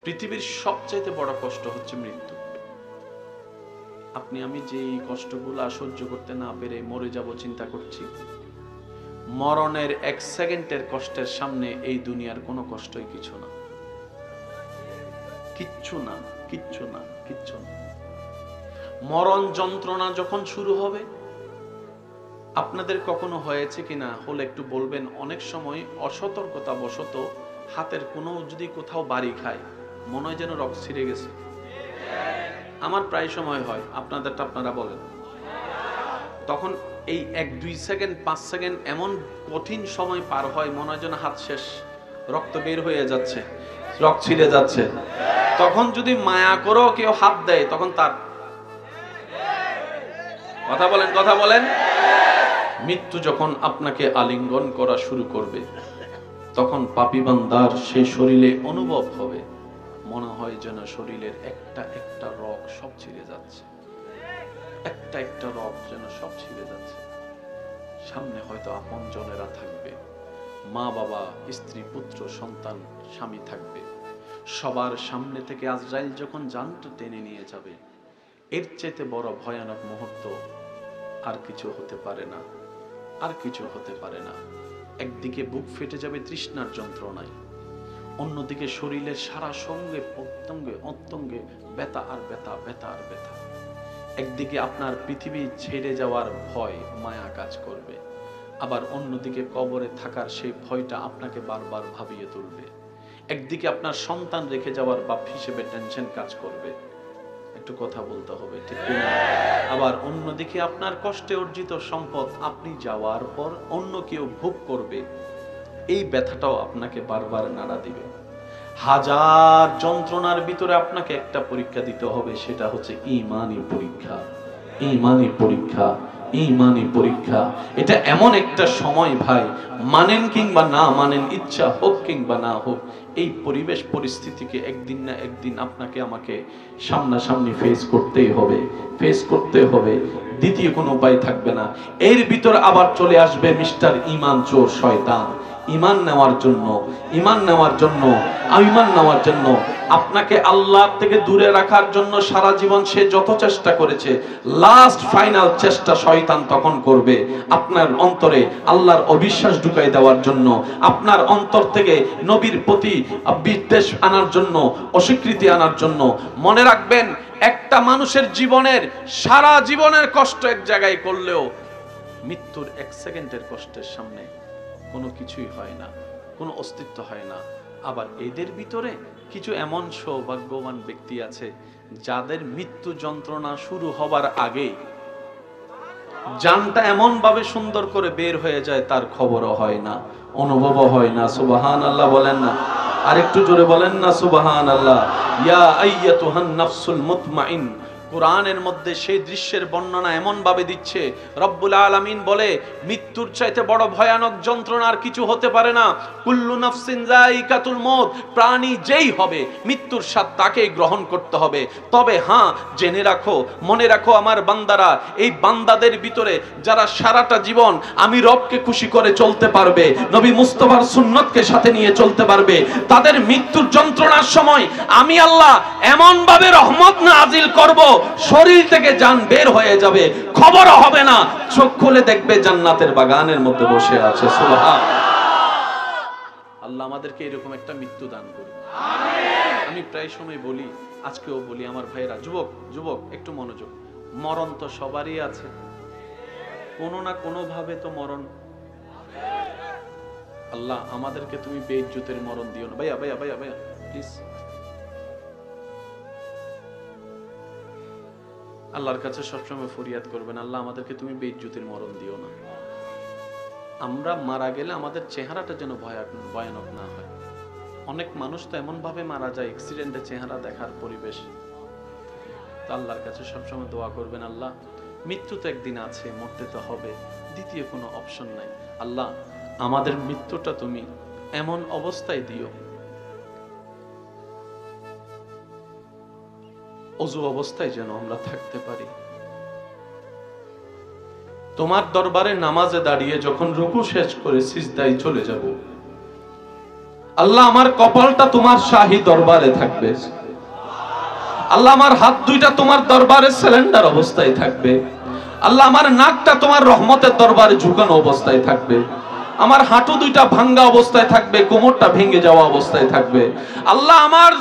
পৃথিবীর সবচাইতে বড় কষ্ট হচ্ছে মৃত্যু। আপনি আমি যে কষ্টগুলো সহ্য করতে না পেরে মরে যাব চিন্তা করছি, মরণের 1 সেকেন্ডের কষ্টের সামনে এই দুনিয়ার কোনো কষ্টই কিছু না, কিচ্ছু না, কিচ্ছু না, কিচ্ছু না। মরণ যন্ত্রণা যখন শুরু হবে, আপনাদের কখনো হয়েছে কিনা হলে একটু বলবেন, অনেক সময় অসতর্কতা বশত হাতের কোনো যদি কোথাও বাড়ি খায়, মনে হয় যেন রক্ত ছিঁড়ে গেছে। আমার প্রায় সময় হয়, আপনাদেরটা আপনারা বলেন। তখন এই 1-2 সেকেন্ড 5 সেকেন্ড এমন কঠিন সময় পার হয়, মনে হয় যেন হাত শেষ, রক্ত বের হয়ে যাচ্ছে, রক্ত ছিঁড়ে যাচ্ছে। তখন যদি মায়া করেও কেউ হাত দেয়, তখন তার কথা বলেন, কথা বলেন। মৃত্যু যখন আপনাকে আলিঙ্গন করা শুরু করবে, তখন পাপী বান্দার সেই শরীরে অনুভব হবে, মনে হয় যেন শরীরের একটা একটা রগ সব ছিঁড়ে যাচ্ছে, একটা একটা রগ যেন সব ছিঁড়ে যাচ্ছে। সামনে হয়তো আপনজনেরা থাকবে, মা বাবা, স্ত্রী, পুত্র, সন্তান, স্বামী থাকবে। সবার সামনে থেকে আজরাইল যখন জানটা টেনে নিয়ে যাবে, এর চাইতে বড় ভয়ানক মুহূর্ত আর কিছু হতে পারে না, আর কিছু হতে পারে না। একদিকে বুক ফেটে যাবে তৃষ্ণার যন্ত্রণায়, অন্যদিকে শরীরের সারা সঙ্গে প্রত্যঙ্গে অত্যঙ্গে ব্যথা আর ব্যথা, ব্যথা আর ব্যথা। একদিকে আপনার পৃথিবী ছেড়ে যাওয়ার ভয়, মায়া কাজ করবে, আবার অন্যদিকে কবরে থাকার সেই ভয়টা আপনাকে বারবার ভাবিয়ে তুলবে। একদিকে আপনার সন্তান রেখে যাওয়ার বাপ হিসেবে টেনশন কাজ করবে, একটু কথা বলতে হবে, ঠিক কিনা? আবার অন্যদিকে আপনার কষ্টে অর্জিত সম্পদ আপনি যাওয়ার পর অন্য কেউ ভোগ করবে, এই ব্যথাটাও আপনাকে বারবার নাড়া দিবে। হাজার যন্ত্রণার ভিতরে আপনাকে একটা পরীক্ষা দিতে হবে, সেটা হচ্ছে ঈমানি পরীক্ষা। ঈমানি পরীক্ষা, ঈমানি পরীক্ষা। এটা এমন একটা সময় ভাই, মানেন কিংবা না মানেন, ইচ্ছা হোক কিংবা না হোক, এই পরিবেশ পরিস্থিতিকে একদিন না একদিন আপনাকে আমাকে সামনাসামনি ফেস করতেই হবে, ফেস করতে হবে। দ্বিতীয় কোনো উপায় থাকবে না। এর ভিতর আবার চলে আসবে মিস্টার ঈমান চোর শয়তান। ঈমান নেওয়ার জন্য, ঈমান নেওয়ার জন্য, ঈমান নেওয়ার জন্য আপনাকে আল্লাহ থেকে দূরে রাখার জন্য সারা জীবন সে যত চেষ্টা করেছে, লাস্ট ফাইনাল চেষ্টা শয়তান তখন করবে আপনার অন্তরে আল্লাহর অবিশ্বাস ঢুকাই দেওয়ার জন্য, আপনার অন্তর থেকে নবীর প্রতি বিদ্বেষ আনার জন্য, অস্বীকৃতি আনার জন্য। মনে রাখবেন, একটা মানুষের জীবনের সারা জীবনের কষ্ট এক জায়গায় করলেও মৃত্যুর 1 সেকেন্ডের কষ্টের সামনে কোনো কিছুই হয় না, কোনো অস্তিত্ব হয় না। আবার এদের ভিতরে কিছু এমন সৌভাগ্যবান ব্যক্তি আছে যাদের মৃত্যু যন্ত্রণা শুরু হবার আগেই জানটা এমন ভাবে সুন্দর করে বের হয়ে যায়, তার খবরও হয় না, অনুভবও হয় না। সুবহানাল্লাহ বলেন না, আরেকটু জোরে বলেন না সুবহানাল্লাহ। ইয়া আইয়াতুহান নাফসুল মুতমাইন, কোরআনের মধ্যে সেই দৃশ্যের বর্ণনা এমন ভাবে দিচ্ছে, রব্বুল আলামিন বলে, মৃত্যুর চাইতে বড় ভয়ানক যন্ত্রণার কিছু হতে পারে না। কুল্লু নাফসিন যায়িকাতুল মউত, প্রাণী যেই হবে মৃত্যুর স্বাদ তাকেই গ্রহণ করতে হবে। তবে হ্যাঁ, জেনে রাখো, মনে রাখো আমার বান্দারা, এই বান্দাদের ভিতরে যারা সারাটা জীবন আমি রবকে খুশি করে চলতে পারবে, নবী মুস্তাফার সুন্নতকে সাথে নিয়ে চলতে পারবে, তাদের মৃত্যুর যন্ত্রণার সময় আমি আল্লাহ এমন ভাবে রহমত নাজিল করব, শরীর থেকে জান বের হয়ে যাবে, খবরও হবে না, চোখ খুলে দেখবে জান্নাতের বাগানের মধ্যে বসে আছে। সুবহান আল্লাহ, আমাদেরকে এরকম একটা মৃত্যু দান করুন, আমিন। আমি প্রায় সময় বলি, আজকেও বলি, আমার ভাইরা, যুবক যুবক একটু মনোযোগ। মরণ তো সবারই আছে, কোনো না কোনো ভাবে তো মরণ। আল্লাহ আমাদেরকে তুমি বেইজ্জতের মরণ দিও না। ভাইয়া ভাইয়া ভাইয়া ভাইয়া প্লিজ, আল্লাহর কাছে সবসময় ফরিয়াদ করবেন, আল্লাহ আমাদেরকে তুমি বেইজ্জতের মরণ দিও না। আমরা মারা গেলে আমাদের চেহারাটা যেন ভয়ানক না হয়। অনেক মানুষ তো এমন ভাবে মারা যায়, অ্যাক্সিডেন্টে চেহারা দেখার পরিবেশ। তো আল্লাহর কাছে সবসময় দোয়া করবেন, আল্লাহ মৃত্যু তো একদিন আছে, মরতে তো হবে, দ্বিতীয় কোনো অপশন নাই। আল্লাহ আমাদের মৃত্যুটা তুমি এমন অবস্থায় দিও, অজু অবস্থায় যেন আমরা থাকতে পারি। তোমার দরবারে নামাজে দাঁড়িয়ে যখন রুকু শেষ করে সিজদায় চলে যাব, আল্লাহ আমার কপালটা তোমার শাহী দরবারে থাকবে, আল্লাহ আমার হাত দুইটা তোমার দরবারে সিলিন্ডার অবস্থায় থাকবে, আল্লাহ আমার নাকটা তোমার রহমতের দরবারে ঝুঁকানো অবস্থায় থাকবে, আমার হাঁটু দুইটা ভাঙ্গা অবস্থায় থাকবে, কোমরটা ভেঙে যাওয়া অবস্থায় থাকবে, আল্লাহ আমার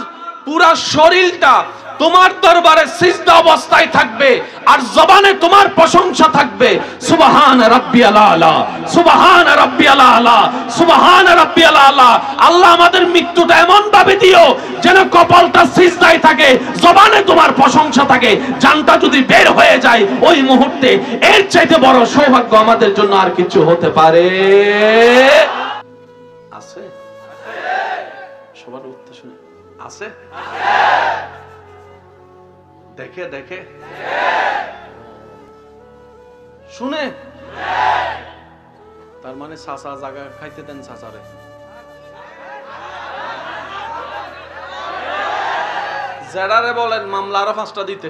পুরা শরীরটা তোমার দরবারে সিজদা অবস্থায় থাকবে, আর জবানে তোমার প্রশংসা থাকবে, সুবহান রাব্বিয়াল আলা, সুবহান রাব্বিয়াল আলা, সুবহান রাব্বিয়াল আলা। আল্লাহ আমাদের মৃত্যুটা এমন ভাবে দিও যেন কপালটা সিজদায় থাকে, জবানে তোমার প্রশংসা থাকে, জানটা যদি বের হয়ে যায় ওই মুহূর্তে, এর চাইতে বড় সৌভাগ্য আমাদের জন্য আর কিছু হতে পারে আছে? সবার উত্তর শুনে আছে? দেখে দেখে শুনে, তার মানে চাচা জায়গা খাইতে দেন চাচারে। জেডারে বলেন মামলা আরো 5টা দিতে।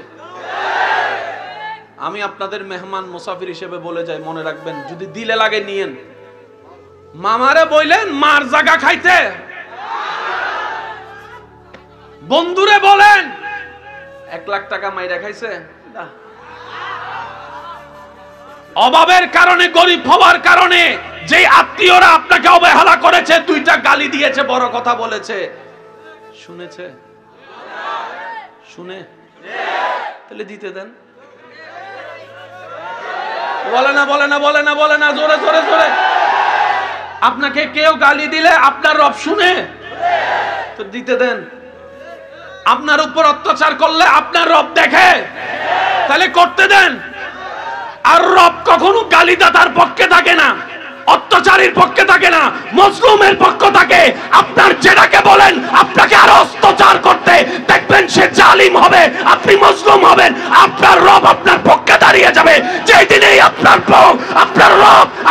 আমি আপনাদের মেহমান মুসাফির হিসেবে বলে যাই, মনে রাখবেন যদি দিলে লাগে নিয়েন। মামারে বললেন মার জায়গা খাইতে, বন্ধুরে বলেন 1 লাখ টাকা মাইরা খাইছে। অভাবের কারণে, গরিব হওয়ার কারণে যে আত্মীয়রা আপনাকে অবহেলা করেছে, 2টা গালি দিয়েছে, বড় কথা বলেছে, শুনেছে? শুনে তাহলে দিতে দেন। বলে না বলে না বলে না বলে না, জোরে জোরে জোরে। আপনাকে কেউ গালি দিলে আপনার রব শুনে, তো দিতে দেন। আপনার উপর অত্যাচার করলে আপনার রব দেখে, তাহলে করতে দেন। আর রব কখনো গালিদাতার পক্ষে থাকে না, অত্যাচারীর পক্ষে থাকে না, মজলুমের পক্ষে থাকে। আপনার যেটাকে বলেন আপনাকে আরো অত্যাচার করতে, দেখবেন সে জালিম হবে, আপনি মজলুম হবেন, আপনার রব আপনার পক্ষে দাঁড়িয়ে যাবে। যেই দিনেই আপনার রব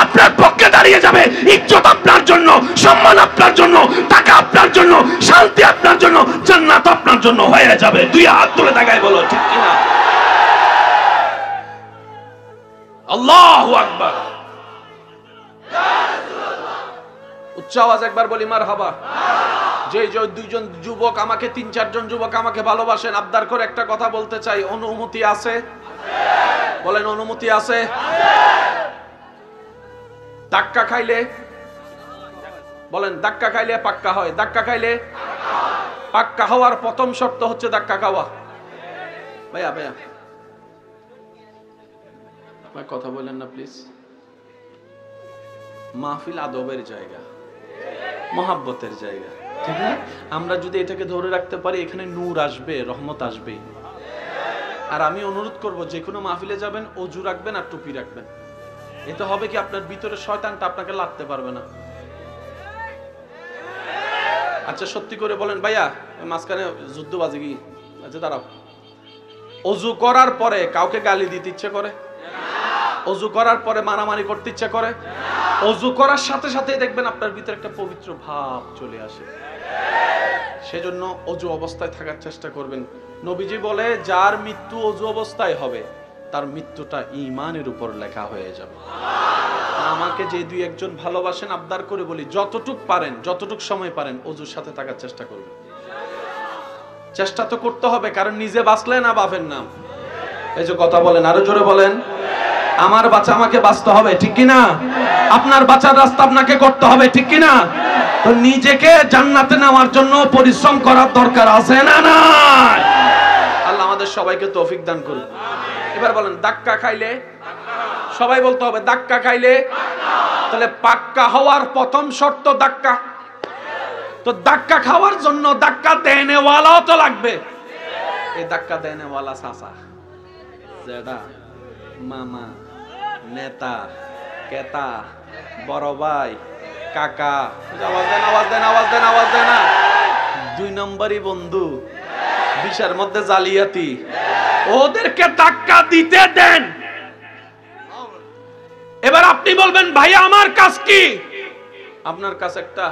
আপনার পক্ষে দাঁড়িয়ে যাবে, ইজ্জত আপনার জন্য, সম্মান আপনার জন্য, টাকা আপনার জন্য, শান্তি আপনার জন্য, জান্নাত আপনার জন্য হয়ে যাবে। 2 হাত তুলে তাকায় বলো ঠিক কিনা? আল্লাহু আকবার। উচ্চ আওয়াজ একবার বলি মারহাবা। যে 2জন যুবক আমাকে, 3-4 জন যুবক আমাকে ভালোবাসেন, আবদার করে একটা কথা বলতে চাই, অনুমতি আছে? বলেন অনুমতি আছে? ধাক্কা খাইলে, বলেন ধাক্কা খাইলে পাক্কা হয়, ধাক্কা খাইলে পাক্কা হওয়ার প্রথম শর্ত হচ্ছে ধাক্কা খাওয়া। ভাইয়া ভাইয়া কথা বলেন না প্লিজ। মাহফিল আদবের জায়গা, মহাব্বতের জায়গা, ঠিক না? আমরা যদি এটাকে ধরে রাখতে পারি, এখানে নূর আসবে, রহমত আসবে। আর আমি অনুরোধ করব, যে কোনো মাহফিলে যাবেন অজু রাখবেন আর টুপি রাখবেন। এটা হবে কি আপনার ভিতরে শয়তানটা আপনাকে লাগতে পারবে না। আচ্ছা সত্যি করে বলেন ভাইয়া, মাঝখানে যুদ্ধবাজি কি? আচ্ছা দাঁড়াও, অজু করার পরে কাউকে গালি দিতে ইচ্ছে করে? অজু করার পরে মারামারি করতে ইচ্ছা করে? অজু করার সাথে সাথে দেখবেন আপনার ভিতরে একটা পবিত্র ভাব চলে আসে। সেজন্য অজু অবস্থায় থাকার চেষ্টা করবেন। নবীজি বলে, যার মৃত্যু অজু অবস্থায় হবে তার মৃত্যুটা ঈমানের উপর লেখা হয়ে যাবে। আমাকে যে 2-1 জন ভালোবাসেন, আবদার করে বলি, যতটুক পারেন, যতটুক সময় পারেন অজুর সাথে থাকার চেষ্টা করবেন। চেষ্টা তো করতে হবে, কারণ নিজে বাঁচলে না বাপের নাম। এই যে কথা বলেন, আরো জোরে বলেন। আমার বাঁচা আমাকে বাঁচতে হবে, ঠিক কিনা? আপনার বাঁচার রাস্তা আপনাকে করতে হবে, ঠিক কিনা? তো নিজেকে জান্নাতে নেওয়ার জন্য পরিশ্রম করার দরকার আছে না নাই? আল্লাহ আমাদের সবাইকে তৌফিক দান করুন। এবার বলেন ধাক্কা খাইলে, সবাই বলতে হবে ধাক্কা খাইলে। তাহলে পাক্কা হওয়ার প্রথম শর্ত ধাক্কা। তো ধাক্কা খাওয়ার জন্য ধাক্কা দেনেওয়ালাও তো লাগবে। এই ধাক্কা দেনেওয়ালা চাচা, জেডা, মামা, নেতা, কেতা, বড় ভাই, কাকা, আওয়াজ দেন আওয়াজ দেন আওয়াজ দেন আওয়াজ দেন না। 2 নম্বরই বন্ধু, 20-এর মধ্যে জালিয়াতি, ওদেরকে ধাক্কা দিতে দেন। এবার আপনি বলবেন ভাইয়া আমার কাজ কি? আপনার কাজ একটা,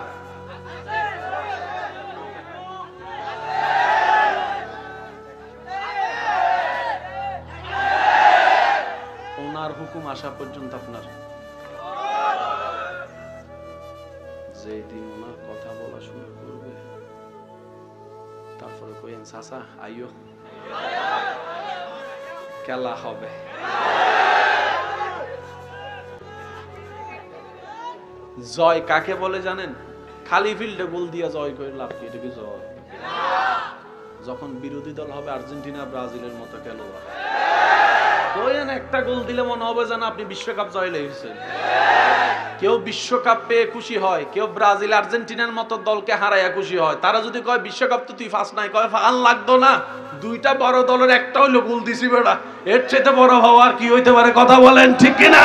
ওনার হুকুম আসা পর্যন্ত আপনার যেদিন ওনার কথা বলা শুরু করবে তারপরে কইেন চাচা আইও খেলা হবে। জয় কাকে বলে জানেন? খালি ফিল্ডে গোল দিয়া জয় করে লাভ কি? এটা কি জয়? যখন বিরোধী দল হবে আর্জেন্টিনা ব্রাজিলের মতো খেলোয়াড়, কইেন একটা গোল দিলে মনে হবে যেন আপনি বিশ্বকাপ জয় লেগেছেন। কেউ বিশ্বকাপ পেয়ে খুশি হয়, কেউ ব্রাজিল আর্জেন্টিনার মতো দলকে হারাইয়া খুশি হয়। তারা যদি কয় বিশ্বকাপ তো তুই ফার্স্ট নাই, কয় ফাল লাগতো না, দুইটা বড় দলের একটা হইলো গোল দিছি বেড়া, এর চেয়ে বড় হওয়ার কি হইতে পারে? কথা বলেন ঠিক কিনা?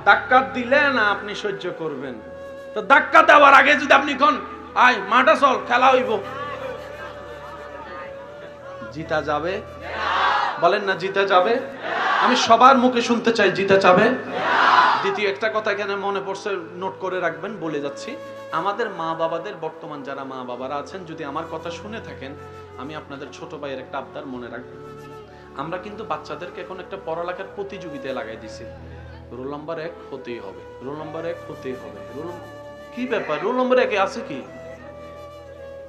ধাক্কা দিলে না আপনি সহ্য করবেন, তো ধাক্কা দেওয়ার আগে যদি আপনি কোন আয় মাঠে চল খেলা হইব, জিতা যাবে? বলেন না জিতা যাবে? আমি সবার মুখে শুনতে চাই জিতা যাবে। দ্বিতীয় একটা কথা এখানে মনে পড়ছে, নোট করে রাখবেন, বলে যাচ্ছি। আমাদের মা বাবাদের, বর্তমান যারা মা বাবারা আছেন, যদি আমার কথা শুনে থাকেন, আমি আপনাদের ছোট ভাইয়ের একটা আবদার মনে রাখবেন। আমরা কিন্তু বাচ্চাদেরকে এখন একটা পড়ালেখার প্রতিযোগিতায় লাগাই দিছি, রোল নাম্বার 1 হতেই হবে, রোল নাম্বার 1 হতেই হবে। কি ব্যাপার? রোল নাম্বার 1 আছে কি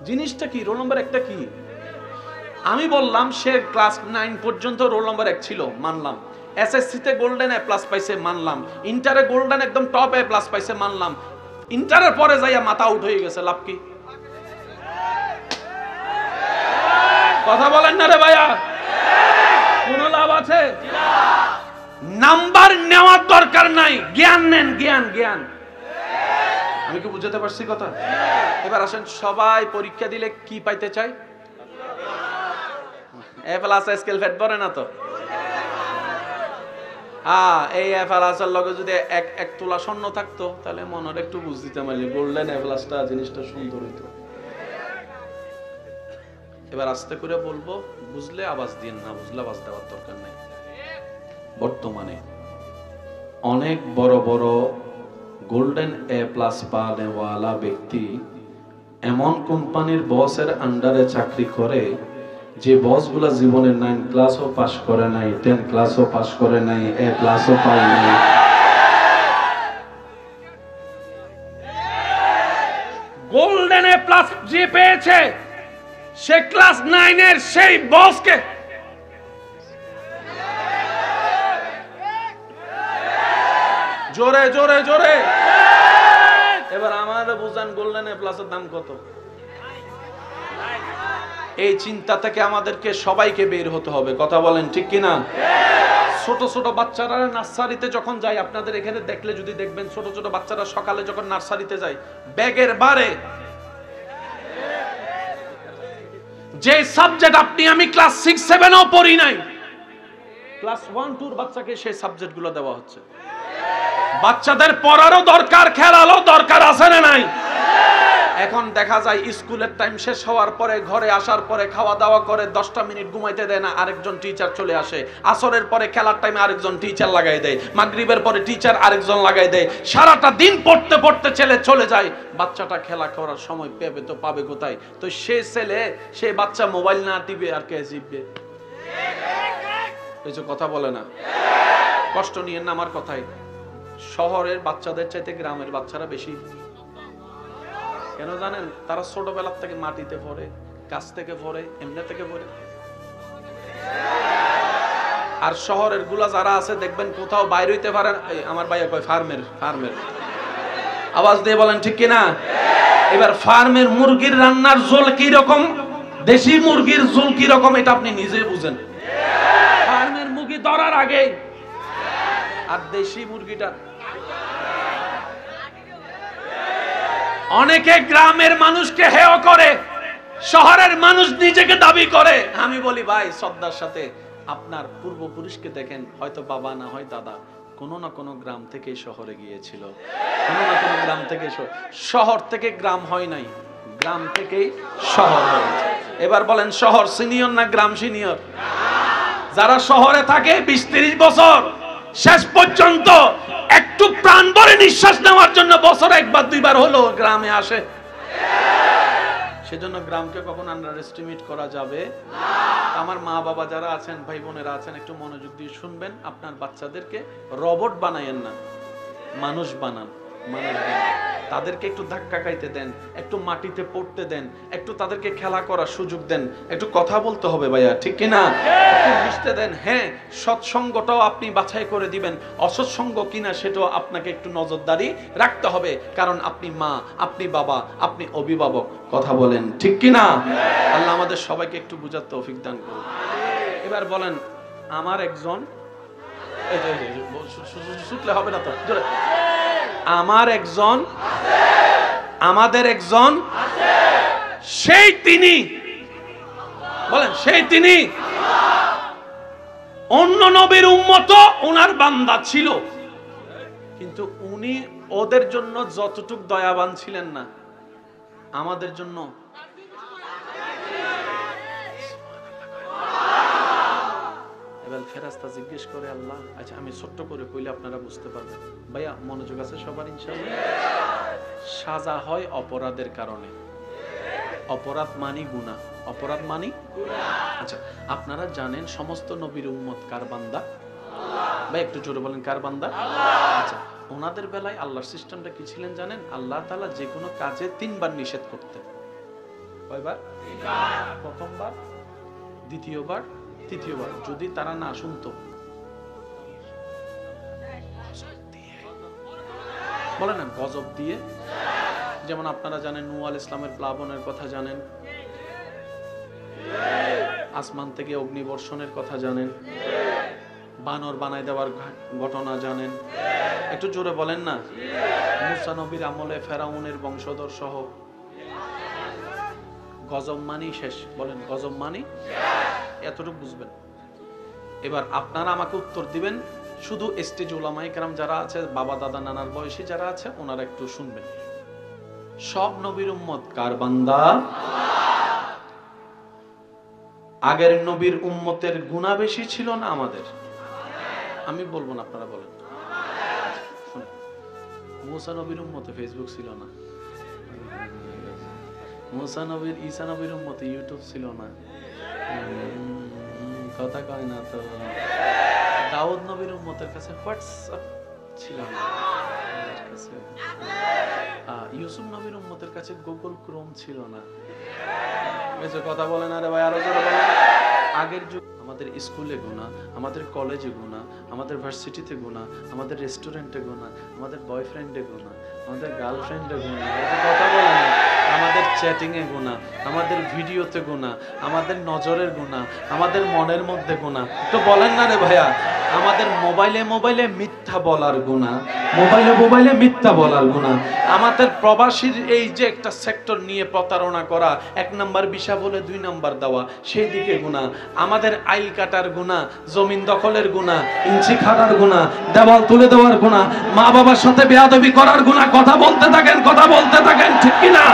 জিনিসটা? কি রোল নাম্বার 1টা কি? আমি বললাম সে ক্লাস 9 পর্যন্ত রোল নাম্বার 1 ছিল, মানলাম। এসএসসি তে গোল্ডেন এ প্লাস পাইছে, মানলাম। ইন্টারে গোল্ডেন একদম টপ এ প্লাস পাইছে, মানলাম। ইন্টারের পরে যাইয়া মাথা আউট হয়ে গেছে, লাভ কি? কথা বলেন না রে ভাইয়া, কোন লাভ আছে? নাম্বার নেওয়ার দরকার নাই, জ্ঞান নেন, জ্ঞান জ্ঞান। আমি কি বুঝাতে পারছি কথা? এবার আসেন, সবাই পরীক্ষা দিলে কি পাইতে চায়? এ প্লাস স্কেল ফেট পড়ে না তো? এই এ প্লাসের লগে যদি এক তোলা স্বর্ণ থাকতো তাহলে মনের একটু বুঝ দিতে পারলে গোল্ডেন এ প্লাসটা জিনিসটা সুন্দর হইতো। এবার আস্তে করে বলবো, বুঝলে আওয়াজ দিন, না বুঝলে আওয়াজ দেওয়ার দরকার নাই। বর্তমানে অনেক বড় বড় গোল্ডেন এ প্লাস পাওয়ালা ব্যক্তি এমন কোম্পানির বসের আন্ডারে চাকরি করে যে বসগুলা জীবনে 9 ক্লাসও পাস করে নাই, 10 ক্লাসও পাস করে নাই, এ প্লাসও পায় নাই। গোল্ডেন এ প্লাস যে পেয়েছে সে ক্লাস 9 এর সেই বসকে জোরে জোরে জোরে। এবার আমার বুঝান গোল্ডেন এ প্লাসের দাম কত? এই চিন্তা থেকে আমাদেরকে সবাইকে বের হতে হবে। কথা বলেন ঠিক কিনা? ছোট ছোট বাচ্চারা নার্সারিতে যখন যায়, আপনাদের এখানে দেখলে যদি দেখবেন, ছোট ছোট বাচ্চারা সকালে যখন নার্সারিতে যায়, ব্যাগের বারে যে সাবজেক্ট আপনি আমি ক্লাস 6 7 ও পড়ি নাই, ক্লাস 1 2 এর বাচ্চাকে সেই সাবজেক্টগুলো দেওয়া হচ্ছে। বাচ্চাদের পড়ারও দরকার, খেলারও দরকার, আছে না নাই? এখন দেখা যায় স্কুলের টাইম শেষ হওয়ার পরে ঘরে আসার পরে খাওয়া দাওয়া করে 10টা মিনিট ঘুমাইতে দেয় না, আরেকজন টিচার চলে আসে। আসরের পরে খেলার টাইমে আরেকজন টিচার লাগাই দেয়, মাগরিবের পরে টিচার আরেকজন লাগাই দেয়। সারাটা দিন পড়তে পড়তে ছেলে চলে যায়, বাচ্চাটা খেলা করার সময় পেবে তো পাবে কোথায়? তো সে ছেলে, সে বাচ্চা মোবাইল না টিপে আর কে জিতবে? এই যে কথা বলে না, কষ্ট নিয়েন না আমার কথায়। শহরের বাচ্চাদের চাইতে গ্রামের বাচ্চারা বেশি। কেন জানেন? তারা ছোটবেলার থেকে মাটিতে পড়ে, গাছ থেকে পড়ে, এমনি থেকে পড়ে। আর শহরের গুলা যারা আছে দেখবেন কোথাও বাইরে হইতে পারে। আমার ভাইয়া কয় ফার্মের, ফার্মের আওয়াজ দিয়ে বলেন ঠিক কিনা? এবার ফার্মের মুরগির রান্নার ঝোল কি রকম, দেশি মুরগির ঝোল কি রকম, এটা আপনি নিজে বুঝেন। ফার্মের মুরগি ধরার আগে আর দেশি মুরগিটা। অনেকে গ্রামের মানুষকে হেয় করে, শহরের মানুষ নিজেকে দাবি করে। আমি বলি ভাই শ্রদ্ধার সাথে, আপনার পূর্বপুরুষকে দেখেন, হয়তো বাবা না হয় দাদা, কোনো না কোনো গ্রাম থেকে শহরে গিয়েছিল, কোনো না কোনো গ্রাম থেকে। শহর থেকে গ্রাম হয় নাই, গ্রাম থেকেই শহর হয়েছে। এবার বলেন শহর সিনিয়র না গ্রাম সিনিয়র? যারা শহরে থাকে 20-30 বছর, শেষ পর্যন্ত একটু প্রাণ ভরে নিঃশ্বাস নেওয়ার জন্য বছরে 1-2 হলো গ্রামে আসে। সেজন্য গ্রামকে কখন আন্ডার এস্টিমেট করা যাবে না। আমার মা বাবা যারা আছেন, ভাই বোনেরা আছেন, একটু মনোযোগ দিয়ে শুনবেন। আপনার বাচ্চাদেরকে রোবট বানায়েন না, মানুষ বানান, মানুষ বানান। তাদেরকে একটু ধাক্কা খাইতে দেন, একটু মাটিতে পড়তে দেন, একটু তাদেরকে খেলা করার সুযোগ দেন, একটু কথা বলতে হবে ভাইয়া, ঠিক কিনা? একটু মিশতে দেন। হ্যাঁ, সৎসঙ্গটাও আপনি বাছাই করে দিবেন, অসৎসঙ্গ কিনা সেটাও আপনাকে একটু নজরদারি রাখতে হবে, কারণ আপনি মা, আপনি বাবা, আপনি অভিভাবক। কথা বলেন ঠিক কিনা? আল্লাহ আমাদের সবাইকে একটু বুঝার তৌফিক দান করুন। এবার বলেন, আমার একজন, শুকলে হবে না তো, আমার একজন, আমাদের একজন, সেই তিনি, বলেন সেই তিনি। অন্য নবীর উম্মত ওনার বান্দা ছিল, কিন্তু উনি ওদের জন্য যতটুক দয়াবান ছিলেন না, আমাদের জন্য। এবার ফেরেশতা জিজ্ঞেস করে, আল্লাহ, আচ্ছা আমি ছোট্ট করে কইলে আপনারা বুঝতে পারবেন। ভাইয়া মনোযোগ আছে সবার ইনশাআল্লাহ? সাজা হয় অপরাধের কারণে। অপরাধ মানি গুনাহ, অপরাধ মানি গুনাহ। আচ্ছা, আপনারা জানেন সমস্ত নবীর উম্মত কার বান্দা? ভাই একটু জোরে বলেন, কার বান্দা? আচ্ছা, ওনাদের বেলায় আল্লাহর সিস্টেমটা কি ছিলেন জানেন? আল্লাহ তাআলা যে কোনো কাজে 3 বার নিষেধ করতেন। কয়বার? 3 বার। প্রথমবার, দ্বিতীয়বার, তৃতীয়বার। যদি তারা না শুনতো, বলে না গজব দিয়ে। যেমন আপনারা জানেন নূহ আলাইহিস সালামের প্লাবনের কথা জানেন, আসমান থেকে অগ্নিবর্ষণের কথা জানেন, বানর বানাই দেওয়ার ঘটনা জানেন। একটু জোরে বলেন না। মুসা নবীর আমলে ফেরাউনের বংশধর সহ গজব মানি শেষ। বলেন গজব মানি এতটুকু বুঝবেন। এবার আপনারা আমাকে উত্তর দিবেন, শুধু স্টেজ উলামায়ে কেরাম যারা আছে, বাবা দাদা নানার বয়সী যারা আছে, ওনারা একটু শুনবেন। সব নবীর উম্মত কার বান্দা? আগের নবীর উম্মতের গুনাহ বেশি ছিল না আমাদের? আমি বলবো না, আপনারা বলেন। শুনেন, মুসা নবীর উম্মতে ফেসবুক ছিল না, মুসা নবীর, ঈসা নবীর উম্মতে ইউটিউব ছিল না, কথা কয় না তো। দাউদ নবীর উম্মতের কাছে হোয়াটসঅ্যাপ ছিল না, ইউসুফ নবীর উম্মতের কাছে গুগল ক্রোম ছিল না। এসে কথা বলেন, আরে ভাই আরো জোরে বলেন। আগের যুগ আমাদের স্কুলে গুনাহ, আমাদের কলেজে গুনাহ, আমাদের ভার্সিটিতে গুনাহ, আমাদের রেস্টুরেন্টে গুনাহ, আমাদের বয়ফ্রেন্ডে গুনাহ, আমাদের গার্লফ্রেন্ডে গুনাহ, কথা বলেন, আমাদের চ্যাটিং এ গুনাহ, আমাদের ভিডিওতে গুনাহ, আমাদের নজরের গুনাহ, আমাদের মনের মধ্যে গুনাহ। তো বলেন না রে ভাইয়া, আমাদের মোবাইলে মোবাইলে মিথ্যা বলার গুনাহ, মোবাইলে মোবাইলে মিথ্যা বলার গুনাহ, আমাদের প্রবাসীর এই যে একটা সেক্টর নিয়ে প্রতারণা করা, 1 নাম্বার ভিসা বলে 2 নাম্বার দেওয়া, সেই দিকে গুনাহ, আমাদের আইল কাটার গুনাহ, জমিন দখলের গুনাহ, ইঞ্চি খাটার গুনাহ, দেওয়াল তুলে দেওয়ার গুনাহ, মা বাবার সাথে বেয়াদবি করার গুনাহ। কথা বলতে থাকেন, কথা বলতে থাকেন, ঠিক কি না?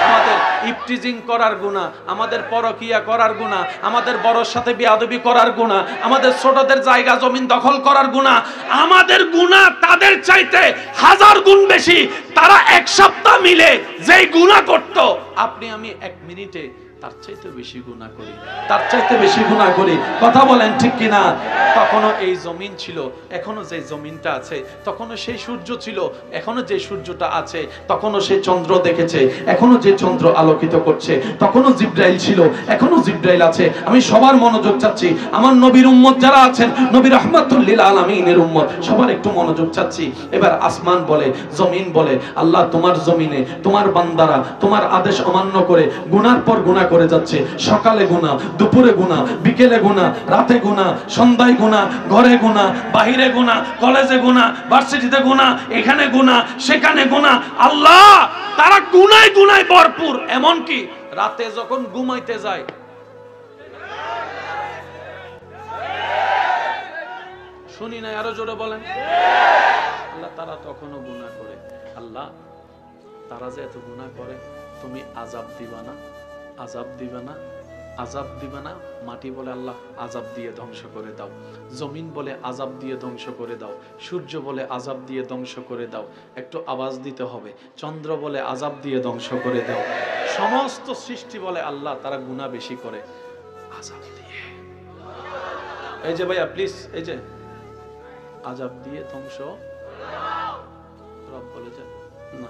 আমাদের ইফটিজিং করার গুনাহ, আমাদের পরকিয়া করার গুনাহ, আমাদের বড়র সাথে বেয়াদবি করার গুনাহ, আমাদের ছোটদের জায়গা জমিন দখল করার গুনাহ। আমাদের গুনাহ তাদের চাইতে 1000 গুণ বেশি। তারা 1 সপ্তাহ মিলে যেই গুনাহ করত, আপনি আমি 1 মিনিটে তার চাইতে বেশি গুনাহ করি, তার চাইতে বেশি গুনাহ করি। কথা বলেন ঠিক কিনা? তখনও এই জমিন ছিল, এখনো যে জমিনটা আছে, তখনও সেই সূর্য ছিল, এখনো যে সূর্যটা আছে, তখনও সেই চন্দ্র দেখেছে, এখনো যে চন্দ্র আলোকিত করছে, তখনও জিব্রাইল ছিল, এখনো জিব্রাইল আছে। আমি সবার মনোযোগ চাচ্ছি, আমার নবীর উম্মত যারা আছেন, নবী রাহমাতুল লিল আলামিনের উম্মত, সবার একটু মনোযোগ চাচ্ছি। এবার আসমান বলে, জমিন বলে, আল্লাহ তোমার জমিনে তোমার বান্দারা তোমার আদেশ অমান্য করে গুনার পর গুনাহ করে যাচ্ছে। সকালে গুনাহ, দুপুরে গুনাহ, বিকেলে গুনাহ, রাতে গুনাহ, সন্ধ্যায় গুনাহ, ঘরে গুনাহ, বাহিরে গুনাহ, কলেজে গুনাহ, ভার্সিটিতে গুনাহ, এখানে গুনাহ, সেখানে গুনাহ। আল্লাহ, তারা গুনায় গুনায় ভরপুর। এমন কি রাতে যখন ঘুমাইতে যায়, শুনি না, আরো জোরে বলেন। আল্লাহ, তারা তখনও গুনাহ করে। আল্লাহ, তারা যে এত গুনাহ করে, তুমি আযাব দিবা না, আযাব দিবে না, আযাব দিবে না। মাটি বলে, আল্লাহ আযাব দিয়ে ধ্বংস করে দাও। জমিন বলে, আযাব দিয়ে ধ্বংস করে দাও। সূর্য বলে, আযাব দিয়ে ধ্বংস করে দাও। একটু আওয়াজ দিতে হবে। চন্দ্র বলে, আযাব দিয়ে ধ্বংস করে দাও। সমস্ত সৃষ্টি বলে, আল্লাহ তারা গুনাহ বেশি করে, আযাব দিয়ে। এই যে ভাইয়া প্লিজ, এই যে আযাব দিয়ে ধ্বংস। রব বলে যে না,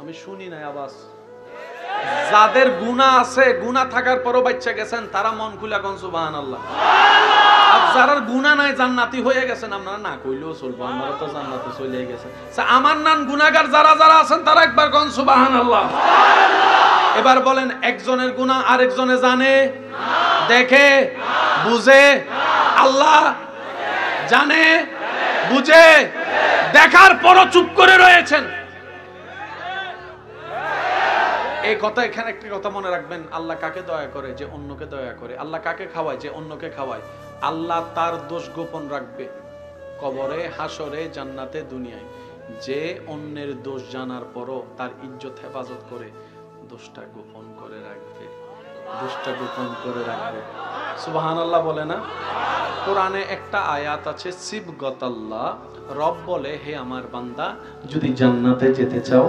আমি শুনি নাই আওয়াজ। যাদের গুনাহ আছে, গুনাহ থাকার পরও বাচ্চা গেছেন, তারা মন খুলে কোন সুবহানাল্লাহ। আর যারা গুনাহ নাই জান্নাতি হয়ে গেছেন, আপনারা না কইলেও চলবে, আমরা তো জান্নাতে চলে গেছে। আমার নাম গুনাহগার যারা যারা আছেন তারা একবার কোন সুবহানাল্লাহ। এবার বলেন, একজনের গুনাহ আরেকজনে জানে, দেখে, বুঝে? আল্লাহ জানে, বুঝে, দেখার পরও চুপ করে রয়েছেন। এই কথা, এখানে একটা কথা মনে রাখবেন, আল্লাহ কাকে দয়া করে? যে অন্যকে দয়া করে। আল্লাহ কাকে খাওয়ায়? যে অন্যকে খাওয়ায়। আল্লাহ তার দোষ গোপন রাখবে কবরে, হাসরে, জান্নাতে, দুনিয়ায়। যে অন্যের দোষ জানার পরও তার ইজ্জত হেফাজত করে, দোষটা গোপন করে রাখবে, দোষটা গোপন করে রাখবে। সুবহানাল্লাহ বলে না? কোরআনে একটা আয়াত আছে, সিবগতাল্লাহ, রব বলে, হে আমার বান্দা, যদি জান্নাতে যেতে চাও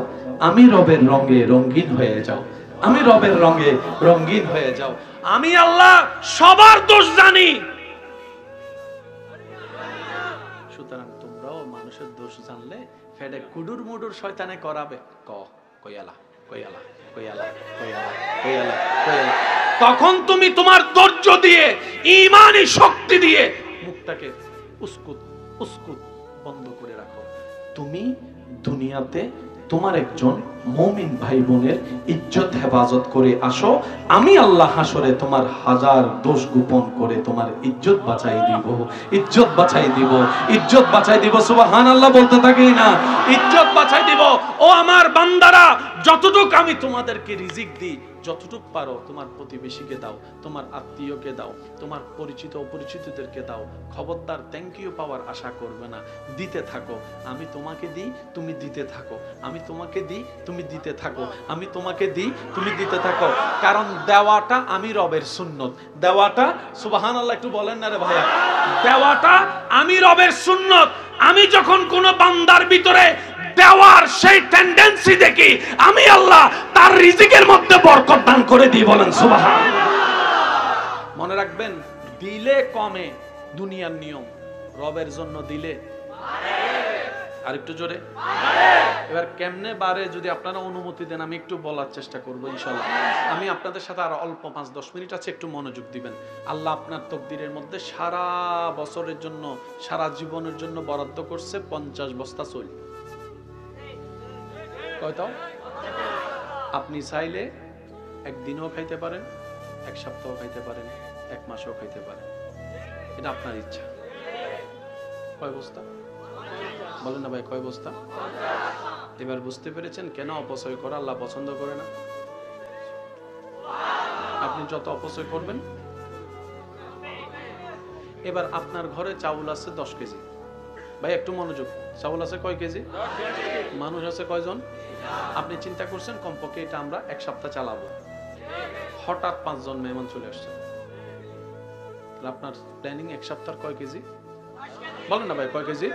আমি রবের রঙে রঙিন হয়ে যাও, আমি রবের রঙে রঙিন হয়ে যাও। আমি আল্লাহ সবার দোষ জানি, সুতরাং তোমরাও মানুষের দোষ জানলে ফেডে কুডুর মুডুর শয়তানে করাবে, কইয়ালা কইয়ালা কইয়ালা কইয়ালা কইয়ালা কইয়ালা। তখন তুমি তোমার ধৈর্য দিয়ে, ঈমানি শক্তি দিয়ে মুখটাকে উস্কুত উস্কুত বন্ধ করে রাখো। তুমি দুনিয়াতে তোমার একজন মুমিন ভাই বোনের ইজ্জত হেফাজত করে আসো, আমি আল্লাহ হাসরে তোমার হাজার দোষ গোপন করে তোমার ইজ্জত বাঁচাই দিব, ইজ্জত বাঁচাই দিব, ইজ্জত বাঁচাই দিব। সুবহানাল্লাহ বলতে থাকি না? ইজ্জত বাঁচাই দিব। ও আমার বান্দারা, যতটুকু আমি তোমাদেরকে রিজিক দিই, যতটুকু পারো তোমার প্রতিবেশীকে দাও, তোমার আত্মীয়কে দাও, তোমার পরিচিত অপরিচিতদেরকে দাও। খবরদার থ্যাংক ইউ পাওয়ার আশা করবে না, দিতে থাকো। আমি তোমাকে দিই, তুমি দিতে থাকো। আমি তোমাকে দিই, তুমি দিতে থাকো। আমি তোমাকে দিই, তুমি দিতে থাকো। কারণ দেওয়াটা আমি রবের সুন্নত। দেওয়াটা, সুবহানাল্লাহ একটু বলেন না রে ভাইয়া, দেওয়াটা আমি রবের সুন্নত। আমি যখন কোন বান্দার ভিতরে দেওয়ার সেই টেন্ডেন্সি দেখি, আমি আল্লাহ তার রিজিকের মধ্যে বরকত দান করে দিই। বলেন সুবহানাল্লাহ। মনে রাখবেন, দিলে কমে, দুনিয়ার নিয়ম। রবের জন্য দিলে আরেকটু জোরে। এবার কেমনে বারে, যদি আপনারা অনুমতি দেন আমি একটু বলার চেষ্টা করবো ইনশাআল্লাহ। আমি আপনাদের সাথে আরো অল্প 5-10 মিনিট আছে, একটু মনোযোগ দিবেন। আল্লাহ আপনার তকদিরের মধ্যে সারা বছরের জন্য, সারা জীবনের জন্য বরাদ্দ করছে 50 বস্তা চল। কয়টাও? আপনি চাইলে একদিনও খাইতে পারেন, এক সপ্তাহ খাইতে পারেন, এক মাসও খাইতে পারেন, এটা আপনার ইচ্ছা। কয় বস্তা বলেন না ভাই, কয় বস্তা? এবার বুঝতে পেরেছেন কেন অপচয় করা আল্লাহ পছন্দ করে না? আপনি যত অপচয় করবেন। এবার আপনার ঘরে চাউল আছে 10 কেজি। ভাই একটু মনোযোগ, চাউল আছে কয় কেজি? মানুষ আছে কয়জন? আপনি চিন্তা করছেন কমপক্ষে এটা আমরা এক সপ্তাহ চালাবো। হঠাৎ 5 জন মেহমান চলে আসছে, আপনার প্ল্যানিং এক সপ্তাহ কয় কেজি? বলেন না ভাই, কয় কেজি?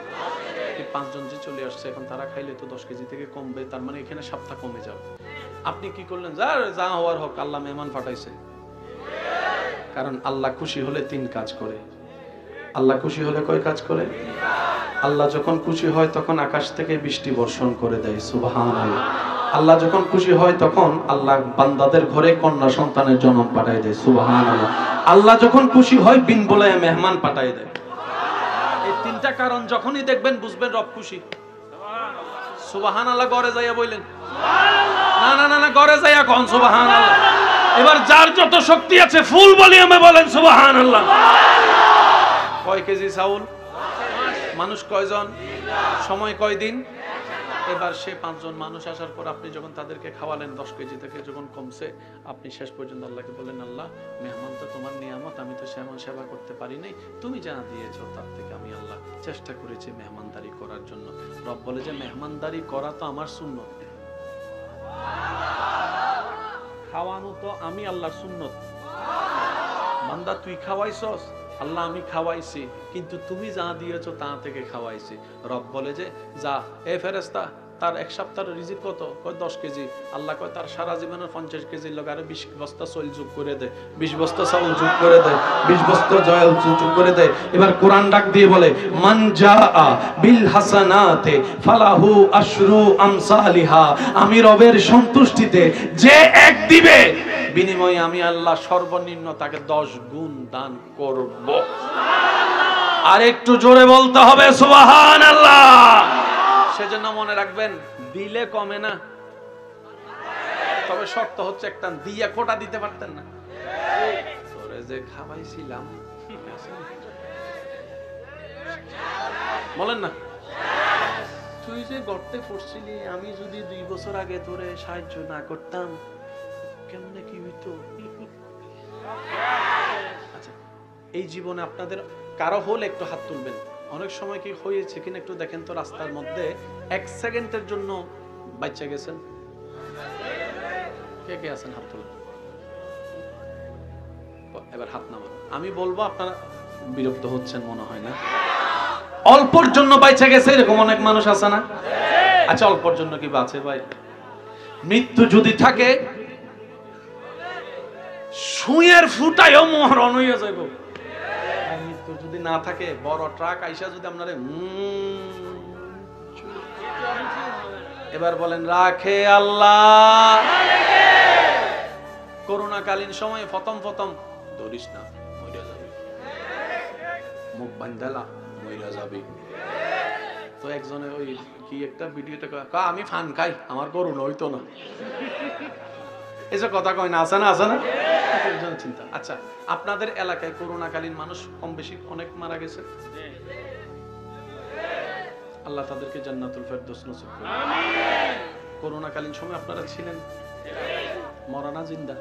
5 জন যে চলে আসছে, এখন তারা খাইলে তো 10 কেজি থেকে কমবে, তার মানে এখানে সপ্তাহ কমে যাবে। আপনি কি করলেন? যা হওয়ার হোক, আল্লাহ মেহমান পাঠাইছে। কারণ আল্লাহ খুশি হলে 3 কাজ করে। আল্লাহ খুশি হলে কয় কাজ করে? আল্লাহ যখন খুশি হয় তখন আকাশ থেকে বৃষ্টি বর্ষণ করে দেয়। সুবহানাল্লাহ। আল্লাহ যখন খুশি হয় তখন আল্লাহ বান্দাদের ঘরে কন্যা সন্তানের জন্ম পাঠায় দেয়। সুবহানাল্লাহ। আল্লাহ যখন খুশি হয় বিন বলে মেহমান পাঠায় দেয়। এই 3টা কারণ যখনই দেখবেন বুঝবেন রব খুশি। সুবহানাল্লাহ। ঘরে যাইয়া বললেন না না না না, ঘরে যাইয়া কোন সুবহানাল্লাহ। এবার যার যত শক্তি আছে ফুল ভলিউমে বলেন সুবহানাল্লাহ। কয় কেজি চাউল? মানুষ কয়জন? সময় কয়দিন? এবার সে 5 জন মানুষ আসার পর আপনি যখন তাদেরকে খাওয়ালেন, 10 কেজি থেকে যখন কমছে, আপনি শেষ পর্যন্ত আল্লাহকে বলেন, আল্লাহ মেহমান তো তোমার নিয়ামত, আমি তো সেমন সেবা করতে পারি নাই, তুমি যা দিয়েছো তার থেকে আমি আল্লাহ চেষ্টা করেছি মেহমানদারি করার জন্য। রব বলে যে মেহমানদারি করা তো আমার সুন্নত, খাওয়ানো তো আমি আল্লাহর সুন্নত। বান্দা তুই খাওয়াইছস? আল্লাহ আমি খাওয়াইছি, কিন্তু তুমি যা দিয়েছো তা থেকে খাওয়াইছি। রব বলে যে যা, এ ফেরেশতা তার এক সপ্তাহের রিজিক কত? কয় 10 কেজি। আল্লাহ কয় তার সারা জীবনের 50 কেজির লগে আরো 20 বস্তা চাউল যোগ করে দেয়, 20 বস্তা চাউল যোগ করে দেয়, 20 বস্তা চাউল যোগ করে দেয়। এবার কোরআন ডাক দিয়ে বলে মান জাআ বিল হাসানাতে ফালাহু আশরু আমসালিহা, আমি রবের সন্তুষ্টিতে যে এক দিবে বিনিময়ে আমি আল্লাহ সর্বনিম্ন তাকে 10 গুণ দান করব। আর একটু জোরে বলতে হবে সুবহানাল্লাহ। সেজন্য মনে রাখবেন, দিলে কমে না, তবে শর্ত হচ্ছে একটা, দিয়া কোটা দিতে পারতেন না? তোরে যে খাওয়াইছিলাম, বলেন না, তুই যে গর্তে পড়ছিলি, আমি যদি 2 বছর আগে তোরে সাহায্য না করতাম কেমনে কি হইতো? আচ্ছা, এই জীবনে আপনাদের কারো হলে একটু হাত তুলবেন। অনেক সময় কি হয়েছে কিনা একটু দেখেন তো, রাস্তার মধ্যে 1 সেকেন্ডের জন্য বাচ্চা গেছেন? কে কে আছেন? হাত তুলুন। এবার হাত নামান। আমি বলবো, আপনারা বিরক্ত হচ্ছেন মনে হয় না? অল্পর জন্য বাচ্চা গেছে এরকম অনেক মানুষ আছে না? আচ্ছা, অল্পর জন্য কি বাঁচে ভাই? মৃত্যু যদি থাকে সুইয়ের ফুটায়ও মরণ হইয়া যাইব। আর মৃত্যু যদি না থাকে, বড় ট্রাক আইসা যদি আপনারে এবার বলেন রাখে আল্লাহ। করোনাকালীন সময়ে প্রথম ধরিস না, মইরা যাবি, মুখ বান্ধালা মইরা যাবি। তো একজনে ওই কি একটা ভিডিওতে কয় আমি ফান খাই, আমার করোনা হইতো না, এসব কথা কয় না, আছে না? চিন্তা। আচ্ছা, আপনাদের এলাকায় করোনাকালীন মানুষ কম বেশি অনেক মারা গেছে, আল্লাহ তাদেরকে জান্নাতুল ফেরদৌস নসিব করুন। করোনাকালীন সময় আপনারা ছিলেন মরা না জিন্দা?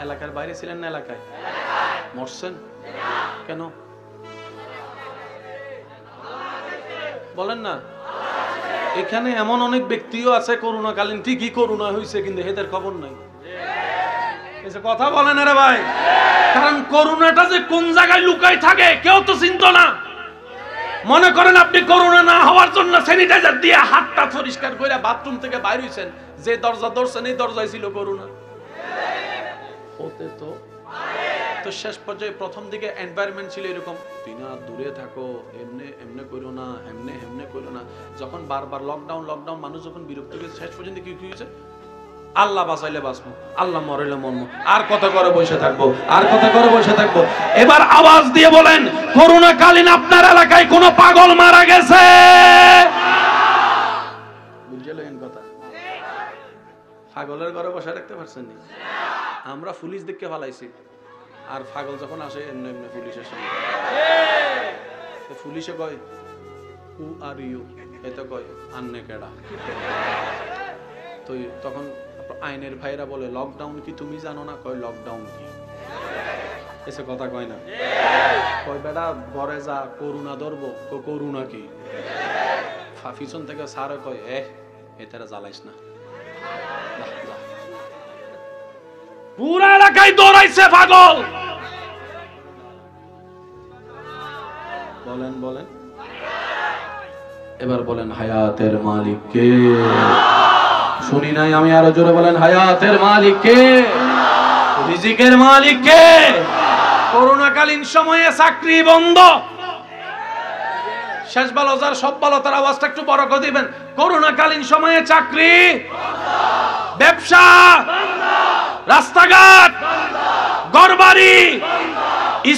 এলাকার বাইরে ছিলেন না এলাকায়? মরছেন কেন বলেন না? এখানে এমন অনেক ব্যক্তিও আছে করোনাকালীন ঠিকই করোনা হয়েছে, কিন্তু এদের খবর নাই। কথা বলেন রে ভাই, কারণ করোনাটা যে কোন জায়গায় লুকাই থাকে কেউ তো চিন্তা না। মনে করেন আপনি করোনা না হওয়ার জন্য স্যানিটাইজার দিয়ে হাতটা পরিষ্কার করে বাথরুম থেকে বাইরে হইছেন, যে দরজা ধরছেন এই দরজায় ছিল করোনা হতে তো শেষ পর্যায়ে প্রথম দিকে এনভায়রনমেন্ট ছিল এরকম, তুই না দূরে থাকো, এমনে এমনে করো না, এমনে এমনে করো না। যখন বারবার লকডাউন মানুষ যখন বিরক্ত হয়েছে, শেষ পর্যন্ত কি হয়েছে? আল্লাহ বাঁচাইলে বাঁচবো, আল্লাহ মরাইলে মরবো, আর কত করে বসে থাকবো, আর কত করে বসে থাকবো। এবার আওয়াজ দিয়ে বলেন, করোনাকালীন আপনার এলাকায় কোন পাগল মারা গেছে? বুঝলেন কথা? পাগলের ঘরে বসে রাখতে পারছেন না? আমরা পুলিশ দেখতে ফালাইছি, আর পাগল যখন আসে এমনি এমনি পুলিশের সামনে, পুলিশে কয় হু আর ইউ, এতে কয় আন্নে কেডা। তো তখন আইনের ভাইরা বলে লকডাউন কি তুমি জানো না? কয় লকডাউন কি, এসে কথা কয় না। কয় বেটা ঘরে যা, করোনা ধরবো। করোনা কি? পিছন থেকে স্যার কয় এটারা জ্বালাইস না। পুরা এলাকায় দৌড়াইছে পাগল। বলেন এবার বলেন হায়াতের মালিক কে? শুনি নাই আমি, আরো জোরে বলেন হায়াতের মালিক কে? রিজিকের মালিক কে? করোনাকালীন সময়ে চাকরি বন্ধ, শেষ ভালো যার সব ভালো, তার আওয়াজটা একটু বড় করে দিবেন। করোনাকালীন সময়ে চাকরি, ব্যবসা, রাস্তাঘাট, ঘরবাড়ি,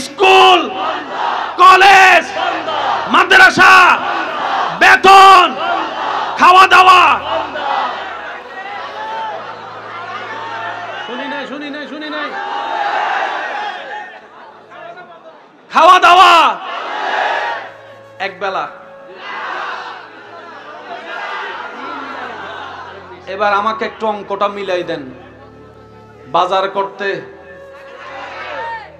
স্কুল, কলেজ, মাদ্রাসা, বেতন, খাওয়া দাওয়া, শুনি নাই খাওয়া দাওয়া এক বেলা। এবার আমাকে একটু অঙ্কটা মিলাই দেন। বাজার করতে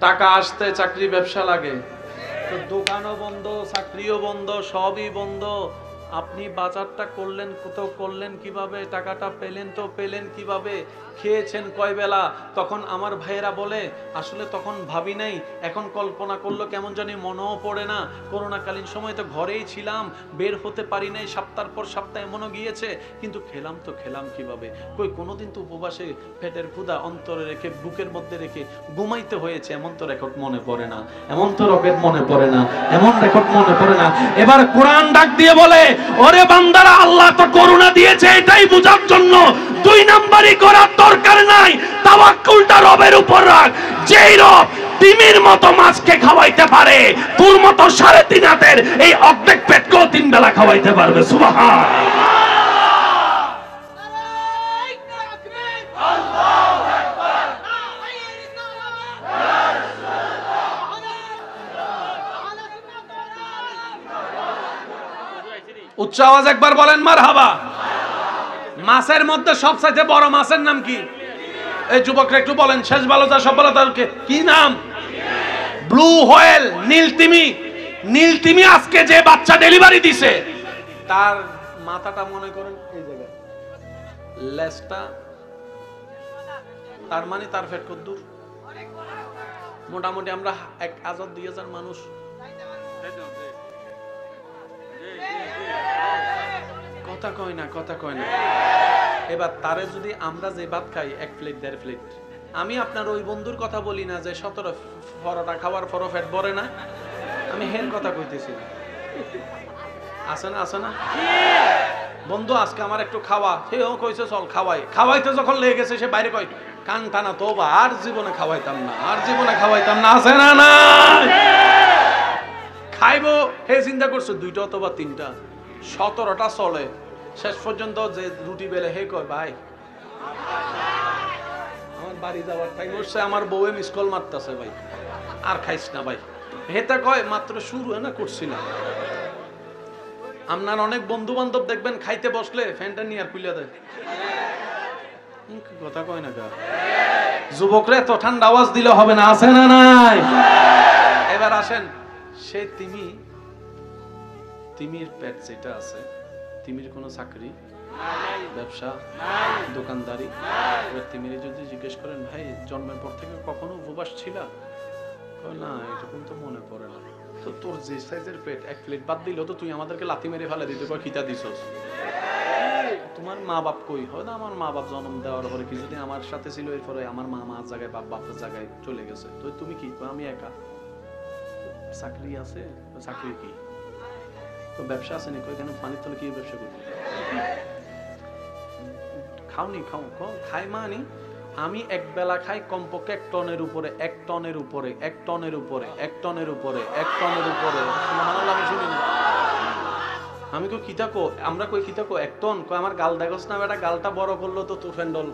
টাকা আসতে চাকরি ব্যবসা লাগে, তো দোকানও বন্ধ, চাকরিও বন্ধ, সবই বন্ধ। আপনি বাজারটা করলেন, কোথাও করলেন কিভাবে, টাকাটা পেলেন তো পেলেন কিভাবে, খেয়েছেন কয় বেলা? তখন আমার ভাইয়েরা বলে আসলে তখন ভাবি নাই, এখন কল্পনা করলো কেমন জানি মনেও পড়ে না। করোনাকালীন সময় তো ঘরেই ছিলাম, বের হতে পারি নাই, সপ্তাহ পর সপ্তাহ এমনও গিয়েছে, কিন্তু খেলাম তো খেলাম কিভাবে? কই কোনোদিন তো উপবাসে পেটের ক্ষুধা অন্তরে রেখে বুকের মধ্যে রেখে ঘুমাইতে হয়েছে, এমন তো রেকর্ড মনে পড়ে না, এমন তো রেকর্ড মনে পড়ে না, এমন রেকর্ড মনে পড়ে না। এবার কোরআন ডাক দিয়ে বলে, ওরে বান্দারা, আল্লাহ তো করুণা দিয়েছে এটাই বোঝার জন্য, দুই নাম্বারই করার দরকার নাই, তাওয়াক্কুলটা রবের উপর রাখ। যেই রব তিমির মতো মাছকে খাওয়াইতে পারে, তোর মতো 3.5 হাতের এই অর্ধেক পেটকেও 3 বেলা খাওয়াইতে পারবে। সুবহানাল্লাহ। উচ্চ আওয়াজ একবার বলেন মারহাবা। মাছের মধ্যে সবচাইতে বড় মাছের নাম কি? এই যুবকরা একটু বলেন, শেষ ভালো যা সব ভালো তার কি নাম? Blue whale, নীলতিমি। নীলতিমি আজকে যে বাচ্চা ডেলিভারি দিছে, তার মাথাটা মনে করেন এই জায়গায়, লেজটা, তার মানে তার পেট কত দূর? মোটামুটি আমরা 1,000-2,000 মানুষ। কথা কয় না, কথা কয় না। এবার তারে যদি আমরা যে ভাত খাই 1 প্লেট 1.5 প্লেট, আমি আপনার ওই বন্ধুর কথা বলি না যে 17 পরোটা খাওয়ার পরও পেট ভরে না, আমি হেন কথা কইতেছি। আছে না, আছে না বন্ধু, আজকে আমার একটু খাওয়া, সেও কইছে চল খাওয়াই। খাওয়াইতে যখন লেগে গেছে সে বাইরে কয় কান টানা তো আর জীবনে খাওয়াইতাম না, আর জীবনে খাওয়াইতাম না। আছে না? না খাইবো হে চিন্তা করছো 2টা অথবা 3টা, 17টা চলে। শেষ পর্যন্ত যে রুটি বেলে হে কয় ভাই আমার বাড়ি যাওয়ার টাইম হচ্ছে, আমার বউয়ে মিস কল মারতেছে ভাই, আর খাইস না ভাই। হেতা কয় মাত্র শুরু না করছিলাম। আপনার অনেক বন্ধু বান্ধব দেখবেন খাইতে বসলে ফ্যানটা নিয়ে আর খুলে দেয়। কথা কয় না গা যুবকরা, তো ঠান্ডা আওয়াজ দিলে হবে না। আছে না নাই? এবার আসেন, সে তিমির পেট যেটা আছে, তিমির কোনো চাকরি, ব্যবসা, দোকানদারি। এবার তিমিরে যদি জিজ্ঞেস করেন ভাই জন্মের পর থেকে কখনো উপবাস ছিলা? না, এরকম তো মনে পড়ে না। তো তোর যে সাইজের পেট 1 প্লেট বাদ দিল তো তুই আমাদেরকে লাথি মেরে ফেলে দিতে কয় খিতা দিছস। তোমার মা বাপ কই? হয় না, আমার মা বাপ জন্ম দেওয়ার পরে কিছুদিন আমার সাথে ছিল, এরপরে আমার মা মার জায়গায় বাপ বাপের জায়গায় চলে গেছে। তো তুমি কি? আমি একা। চাকরি আছে? চাকরি কি? তো ব্যবসা আছে নাকি? এখানে পানির তলে কি ব্যবসা করবো? খাওনি? খাই মানি আমি এক বেলা খাই কমপক্ষে 1 টনের উপরে, 1 টনের উপরে, 1 টনের উপরে, 1 টনের উপরে, 1 টনের উপরে। সুবহানাল্লাহ, আমি শুনি না। আমি কই কি থাকো, আমরা কই কি থাকো 1 টন? কই আমার গাল দেখোস না বেটা, গালটা বড় করলো তো তোর ফ্যান্ডল।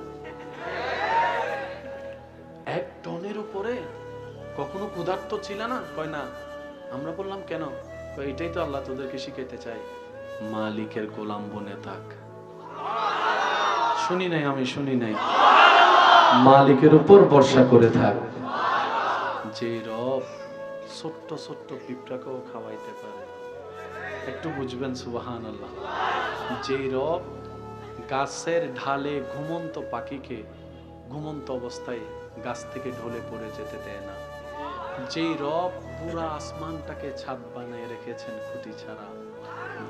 1 টনের উপরে কখনো ক্ষুধার্ত ছিল না? কয় না। আমরা বললাম কেন? কই এটাই তো আল্লাহ তোদেরকে শিখাইতে চাই, মালিকের গোলাম বনে থাক। শুনি নাই, আমি শুনি নাই। মালিকের উপর ভরসা করে থাক। যে রব ছোট্ট ছোট্ট পিঁপড়াকেও খাওয়াইতে পারে, একটু বুঝবেন সুবহানাল্লাহ। যে রব গাছের ঢালে ঘুমন্ত পাখিকে ঘুমন্ত অবস্থায় গাছ থেকে ঢলে পড়ে যেতে দেয় না, যে রব পুরা আসমানটাকে ছাদ বানিয়ে রেখেছেন খুঁটি ছাড়া,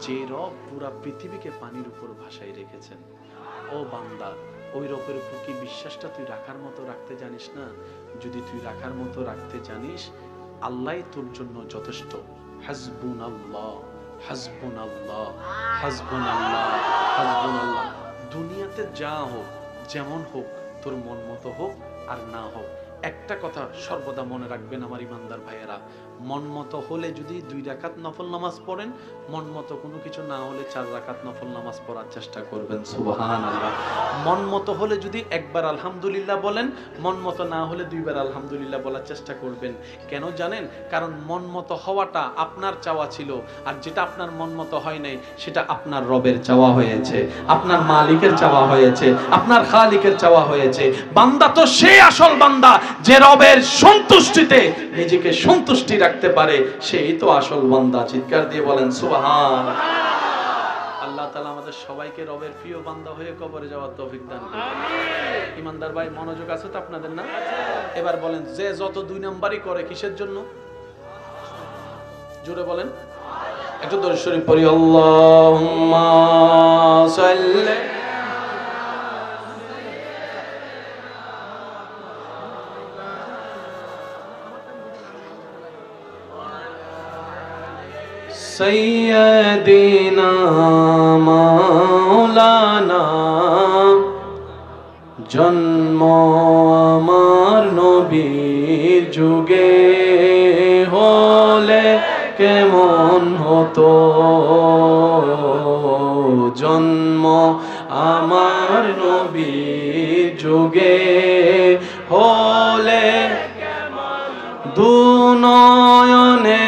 যে রব পুরা পৃথিবীকে পানির উপর ভাসায় রেখেছেন, ও বান্দা ওই রবের উপর কি বিশ্বাসটা তুই রাখার মতো রাখতে জানিস না? যদি তুই রাখার মতো রাখতে জানিস, আল্লাহই তোর জন্য যথেষ্ট। হাসবুনাল্লাহ, হাসবুনাল্লাহ, হাসবুনাল্লাহ, হাসবুনাল্লাহ। দুনিয়াতে যা হোক, যেমন হোক, তোর মন মতো হোক আর না হোক, একটা কথা সর্বদা মনে রাখবেন আমার ইমানদার ভাইয়েরা, মন মতো হলে যদি 2 রাকাত নফল নামাজ পড়েন, মন মতো কোনো কিছু না হলে 4 রাকাত নফল নামাজ পড়ার চেষ্টা করবেন। সুবহানাল্লাহ। মন মতো হলে যদি একবার আলহামদুলিল্লাহ বলেন, মন মতো না হলে 2 বার আলহামদুলিল্লাহ বলার চেষ্টা করবেন। কেন জানেন? কারণ মন মতো হওয়াটা আপনার চাওয়া ছিল, আর যেটা আপনার মন মতো হয় নাই সেটা আপনার রবের চাওয়া হয়েছে, আপনার মালিকের চাওয়া হয়েছে, আপনার খালিকের চাওয়া হয়েছে। বান্দা তো সেই আসল বান্দা যে রবের সন্তুষ্টিতে নিজেকে সন্তুষ্টি রাখতে পারে, সেই তো আসল বান্দা। চিৎকার দিয়ে বলেন সুবহানাল্লাহ। তাআলা আমাদের সবাইকে রবের প্রিয় বান্দা হয়ে কবরে যাওয়ার তৌফিক দান করুন। আমিন। ইমানদার ভাই মনোযোগ আছে তো আপনাদের না? এবার বলেন, যে যত 2 নাম্বারই করে কিসের জন্য? জোরে বলেন, একটু দরুদ শরীফ পড়ি। আল্লাহুম্মা সাল্লি সাইয়্যিদিনা মাওলানা। জন্ম আমার নবীর যুগে হলে কেমন হতো, জন্ম আমার নবীর যুগে হলে দুনয়নে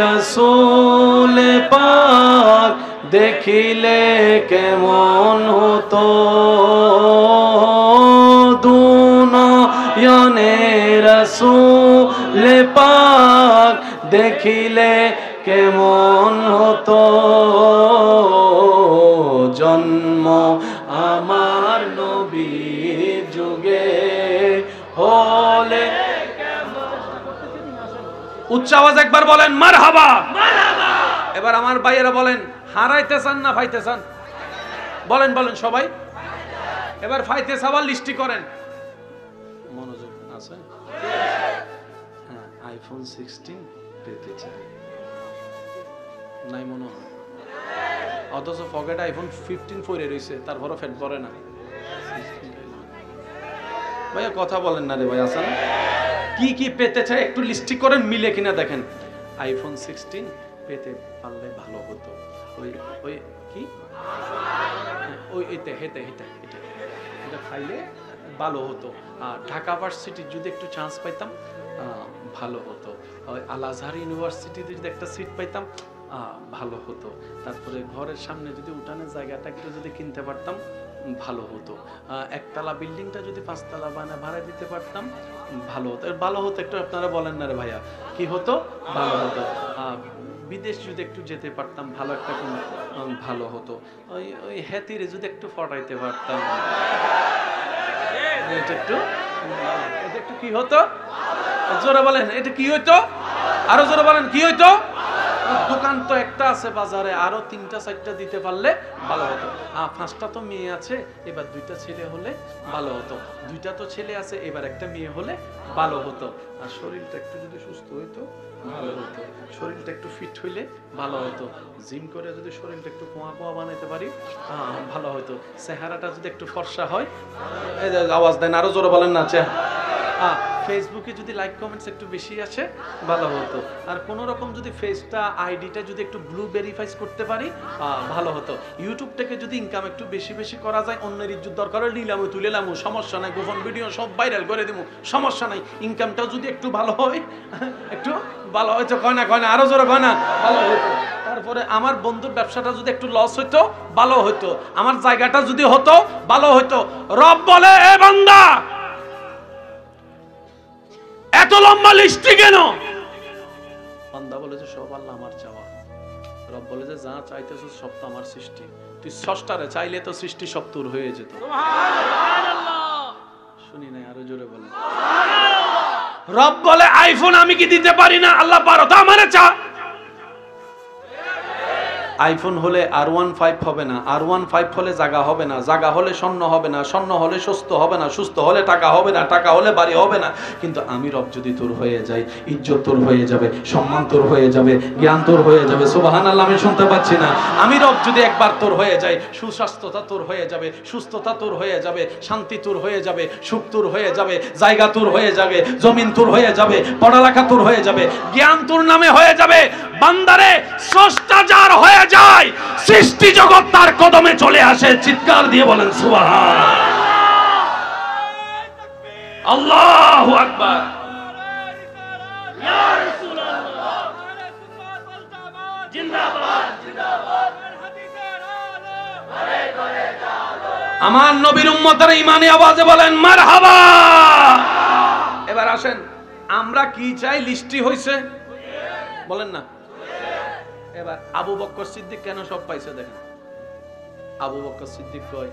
রাসূল পাক দেখিলে কেমন হতো, দুনয়নে রাসূল পাক দেখিলে কেমন হতো, জন্ম আমার নবীর যুগে হলে। উচ্চ আওয়াজ একবার বলেন মারহাবা। এবার আমার ভাইয়েরা বলেন, হারাইতে চান না পাইতে চান? বলেন বলেন সবাই। এবার পাইতে চাওয়ার লিস্টি করেন। মনোযোগ আছে? হ্যাঁ, আইফোন 16 পেতে চাই নাই মনে হয়, অথচ পকেট আইফোন 15 পরে রয়েছে, তারপরও ফেট পরে না। ভাইয়া কথা বলেন না রে ভাই, আছে না? কি কি পেতে চাই একটু লিস্টি করেন, মিলে কিনা দেখেন। আইফোন 16 পেতে পারলে ভালো হতো। ওই ওই কি ওই এটা হেতে হেতে এটা এটা খাইলে ভালো হতো। ঢাকা ভার্সিটির যদি একটু চান্স পাইতাম ভালো হতো। আল আজহার ইউনিভার্সিটিতে যদি একটা সিট পাইতাম ভালো হতো। তারপরে ঘরের সামনে যদি উঠানের জায়গাটা একটু যদি কিনতে পারতাম ভালো হতো। একতলা বিল্ডিংটা যদি 5 তলা ভাড়া দিতে পারতাম ভালো হতো। ভালো হতো একটু আপনারা বলেন না রে ভাইয়া, কি হতো? ভালো হতো। বিদেশ যদি একটু যেতে পারতাম ভালো একটা কোন ভালো হতো। ওই ওই হ্যাতিরে যদি একটু ফটাইতে পারতাম এটা একটু কি হতো? জোরে বলেন, এটা কি হইতো? আরো জোরে বলেন, কি হইতো? দোকান তো একটা আছে বাজারে, আরো 3টা 4টা দিতে পারলে ভালো হতো। 5টা তো মেয়ে আছে, এবার 2টা ছেলে হলে ভালো হতো। 2টা তো ছেলে আছে, এবার একটা মেয়ে হলে ভালো হতো। আর শরীরটা একটু যদি সুস্থ হইতো ভালো হতো। শরীরটা একটু ফিট হইলে ভালো হতো। জিম করে যদি শরীরটা একটু কোয়া কোয়া বানাইতে পারি ভালো হতো। চেহারাটা যদি একটু ফর্সা হয়, এই আওয়াজ দেন, আরো জোরে বলেন না। ফেসবুকে যদি লাইক কমেন্টস একটু বেশি আসে ভালো হতো। আর কোনো রকম যদি ফেসটা আইডিটা যদি একটু ব্লু ভেরিফাইজ করতে পারি ভালো হতো। ইউটিউব থেকে যদি ইনকাম একটু বেশি বেশি করা যায়, অন্যের ইজ্জত দরকার হলে নিলামও তুলেলামও, সমস্যা নাই। গোপন ভিডিও সব ভাইরাল করে দিব, সমস্যা নাই। ইনকামটাও যদি একটু ভালো হয়, একটু ভালো হয়তো কয় না আরো জোরে কয় না ভালো হতো। তারপরে আমার বন্ধুর ব্যবসাটা যদি একটু লস হইতো ভালো হতো। আমার জায়গাটা যদি হতো ভালো হতো। রব বলে, এ বান্দা এত লম্বা লিস্টি কেন? বান্দা বলে যে সব আল্লাহ আমার চাওয়া। রব বলে যে যা চাইতেছ সব তো আমার সৃষ্টি, তুই স্রষ্টারে চাইলে তো সৃষ্টি সব তোর হয়ে যেত। শুনি নাই, আরো জোরে বলে। রব বলে আইফোন আমি কি দিতে পারি না? আল্লাহ পারো, তা আমারে চা। আইফোন হলে R15 হবে না, R15 হলে জায়গা হবে না, জায়গা হলে স্বর্ণ হবে না, স্বর্ণ হলে সুস্থ হবে না, সুস্থ হলে টাকা হবে না, টাকা হলে বাড়ি হবে না। কিন্তু আমি রব যদি তোর হয়ে যাই, ইজ্জত তোর হয়ে যাবে, সম্মান তোর হয়ে যাবে, জ্ঞান তোর হয়ে যাবে। সুবহানাল্লাহ, আমি শুনতে পাচ্ছি না। আমি রব যদি একবার তোর হয়ে যাই, সুস্বাস্থ্যতা তোর হয়ে যাবে, সুস্থতা তোর হয়ে যাবে, শান্তি তোর হয়ে যাবে, সুখ তোর হয়ে যাবে, জায়গা তোর হয়ে যাবে, জমিন তোর হয়ে যাবে, পড়ালেখা তোর হয়ে যাবে, জ্ঞান তোর নামে হয়ে যাবে। বান্দারে স্রষ্টা যার হয়ে যায়, সৃষ্টি জগৎ তার কদমে চলে আসে। চিৎকার দিয়ে বলেন সুবহানাল্লাহ, আল্লাহু আকবার। ইয়া রাসূলুল্লাহ জিন্দাবাদ জিন্দাবাদ। আমার নবীর উম্মতের ঈমানি আওয়াজে বলেন মারহাবা। এবার আসেন, আমরা কি চাই লিস্টি হইছে বলেন না। এবার আবু বকর সিদ্দিক কেন সব পাইছে দেখেন। আবু বকর সিদ্দিক কয়,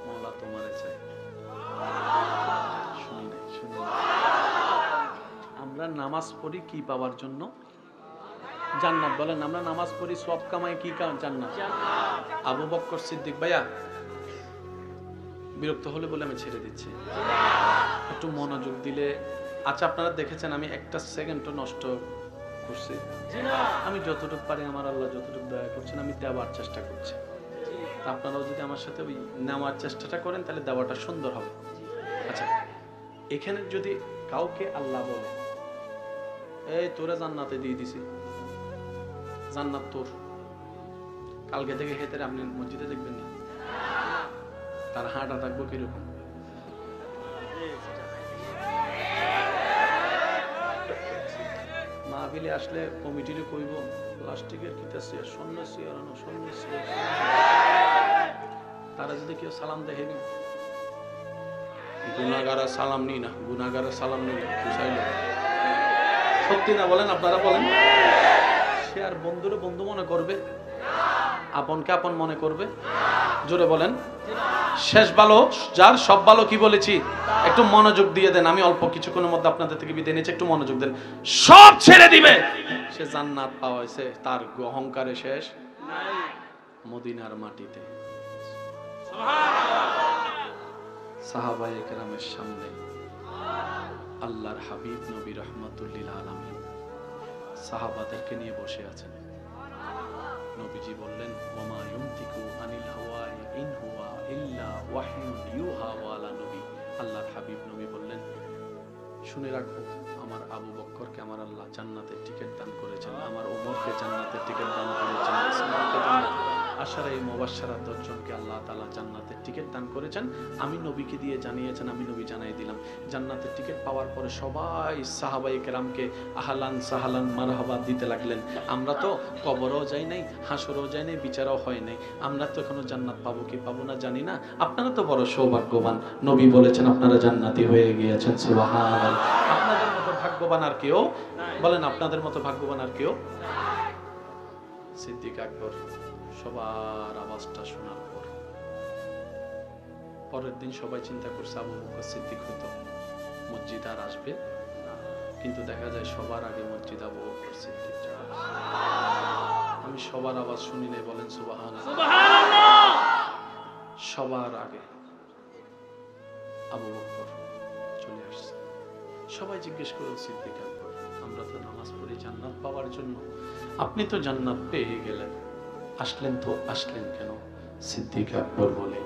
মওলা তোমারে চাই। শুনি নাই, শুনি নাই। আমরা নামাজ পড়ি কি পাওয়ার জন্য? জান্নাত। বলেন, আমরা নামাজ পড়ি সওয়াব কামাই কি জান্নাত। আবু বকর সিদ্দিক, ভাইয়া বিরক্ত হলে বলে আমি ছেড়ে দিচ্ছি, একটু মনোযোগ দিলে। আচ্ছা, আপনারা দেখেছেন আমি একটা সেকেন্ডও নষ্ট করছি? আমি যতটুকু পারি, আমার আল্লাহ যতটুকু দয়া করছেন, আমি দেওয়ার চেষ্টা করছি। আপনারাও যদি আমার সাথে ওই নেওয়ার চেষ্টাটা করেন, তাহলে দেওয়াটা সুন্দর হবে। আচ্ছা, এখানে যদি কাউকে আল্লাহ বলে, এই তোরা জান্নাতে দিয়ে দিছি, জান্নাত তোর, কালকে থেকে হেঁটে আপনি মসজিদে দেখবেন না, তার হাঁটা থাকবো কিরকম? মাহফিলে আসলে কমিটিরে কইব, প্লাস্টিকের কিতা চেয়ার, স্বর্ণ চেয়ার আনো, স্বর্ণ চেয়ার। তারা যদি কেউ সালাম দেখেনি, গুনাহগারা সালাম নি না, গুনাহগারা সালাম নিলে খুশাইল। সত্যি না বলেন? আপনারা বলেন। সে আর বন্ধুরে বন্ধু মনে করবে? আপনকে আপন মনে করবে? জোরে বলেন। শেষ ভালো যার, সব ভালো কি বলেছি? একটু মনোযোগ দিয়ে দেন, আমি অল্প কিছুক্ষণের মধ্যে আপনাদের থেকে বিদায় নিচ্ছি, একটু মনোযোগ দেন। সব ছেড়ে দিবে, সে জান্নাত পাওয়াইছে, তার অহংকারে শেষ মদিনার মাটিতে। সাহাবায়ে কেরামের সামনে আল্লাহর হাবিব নবী রাহমাতুল লিল আলামিন সাহাবাদেরকে নিয়ে বসে আছেন। নবীজি বললেন, ওয়ামা ইউনতিকু আনিল হাওয়া ইন হুয়া ইল্লা ওয়াহয়ুন ইউহা। ওয়ালা নবী, আল্লাহর হাবিব নবী বললেন, শুনে রাখো, আমার আবু বকরকে আমার আল্লাহ জান্নাতের টিকিট দান করেছেন, আমার ওমরকে জান্নাতের টিকিট দান করেছেন, আশারায়ে মুবাশশারা 10 জনকে আল্লাহ তাআলা জান্নাতের টিকিট দান করেছেন। আমি নবীকে দিয়ে জানিয়েছেন, আমি নবী জানাই দিলাম। জান্নাতের টিকিট পাওয়ার পরে সবাই সাহাবায়ে কেরামকে আহলান সাহালান মারহাবা দিতে লাগলেন। আমরা তো কবরও যাই নাই, হাসরও যাই নাই, বিচারও হয় নাই, আমরা তো এখনো জান্নাত পাবো কি পাবো না জানি না। আপনারা তো বড় সৌভাগ্যবান, নবী বলেছেন আপনারা জান্নাতি হয়ে গিয়েছেন। সুবহানাল্লাহ। আপনাদের মতো ভাগ্যবান আর কেউ? বলেন, আপনাদের মতো ভাগ্যবান আর কেউ? সিদ্দিক আকবর সবার আওয়াজটা শোনার পর পরের দিন সবাই চিন্তা করছে আবু বকর সিদ্দিক হয়তো মসজিদ আর আসবে, কিন্তু দেখা যায় সবার আগে মসজিদ আবু বকর সিদ্দিক। আমি সবার আওয়াজ শুনি নাই, বলেন সুবহানাল্লাহ। সবার আগে আবু বকর চলে আসছে। সবাই জিজ্ঞেস করল, সিদ্দিক আকবর, আমরা তো নামাজ পড়ি জান্নাত পাওয়ার জন্য, আপনি তো জান্নাত পেয়ে গেলেন, আসলেন তো আসলেন কেন? সিদ্দিক আকবর বলে,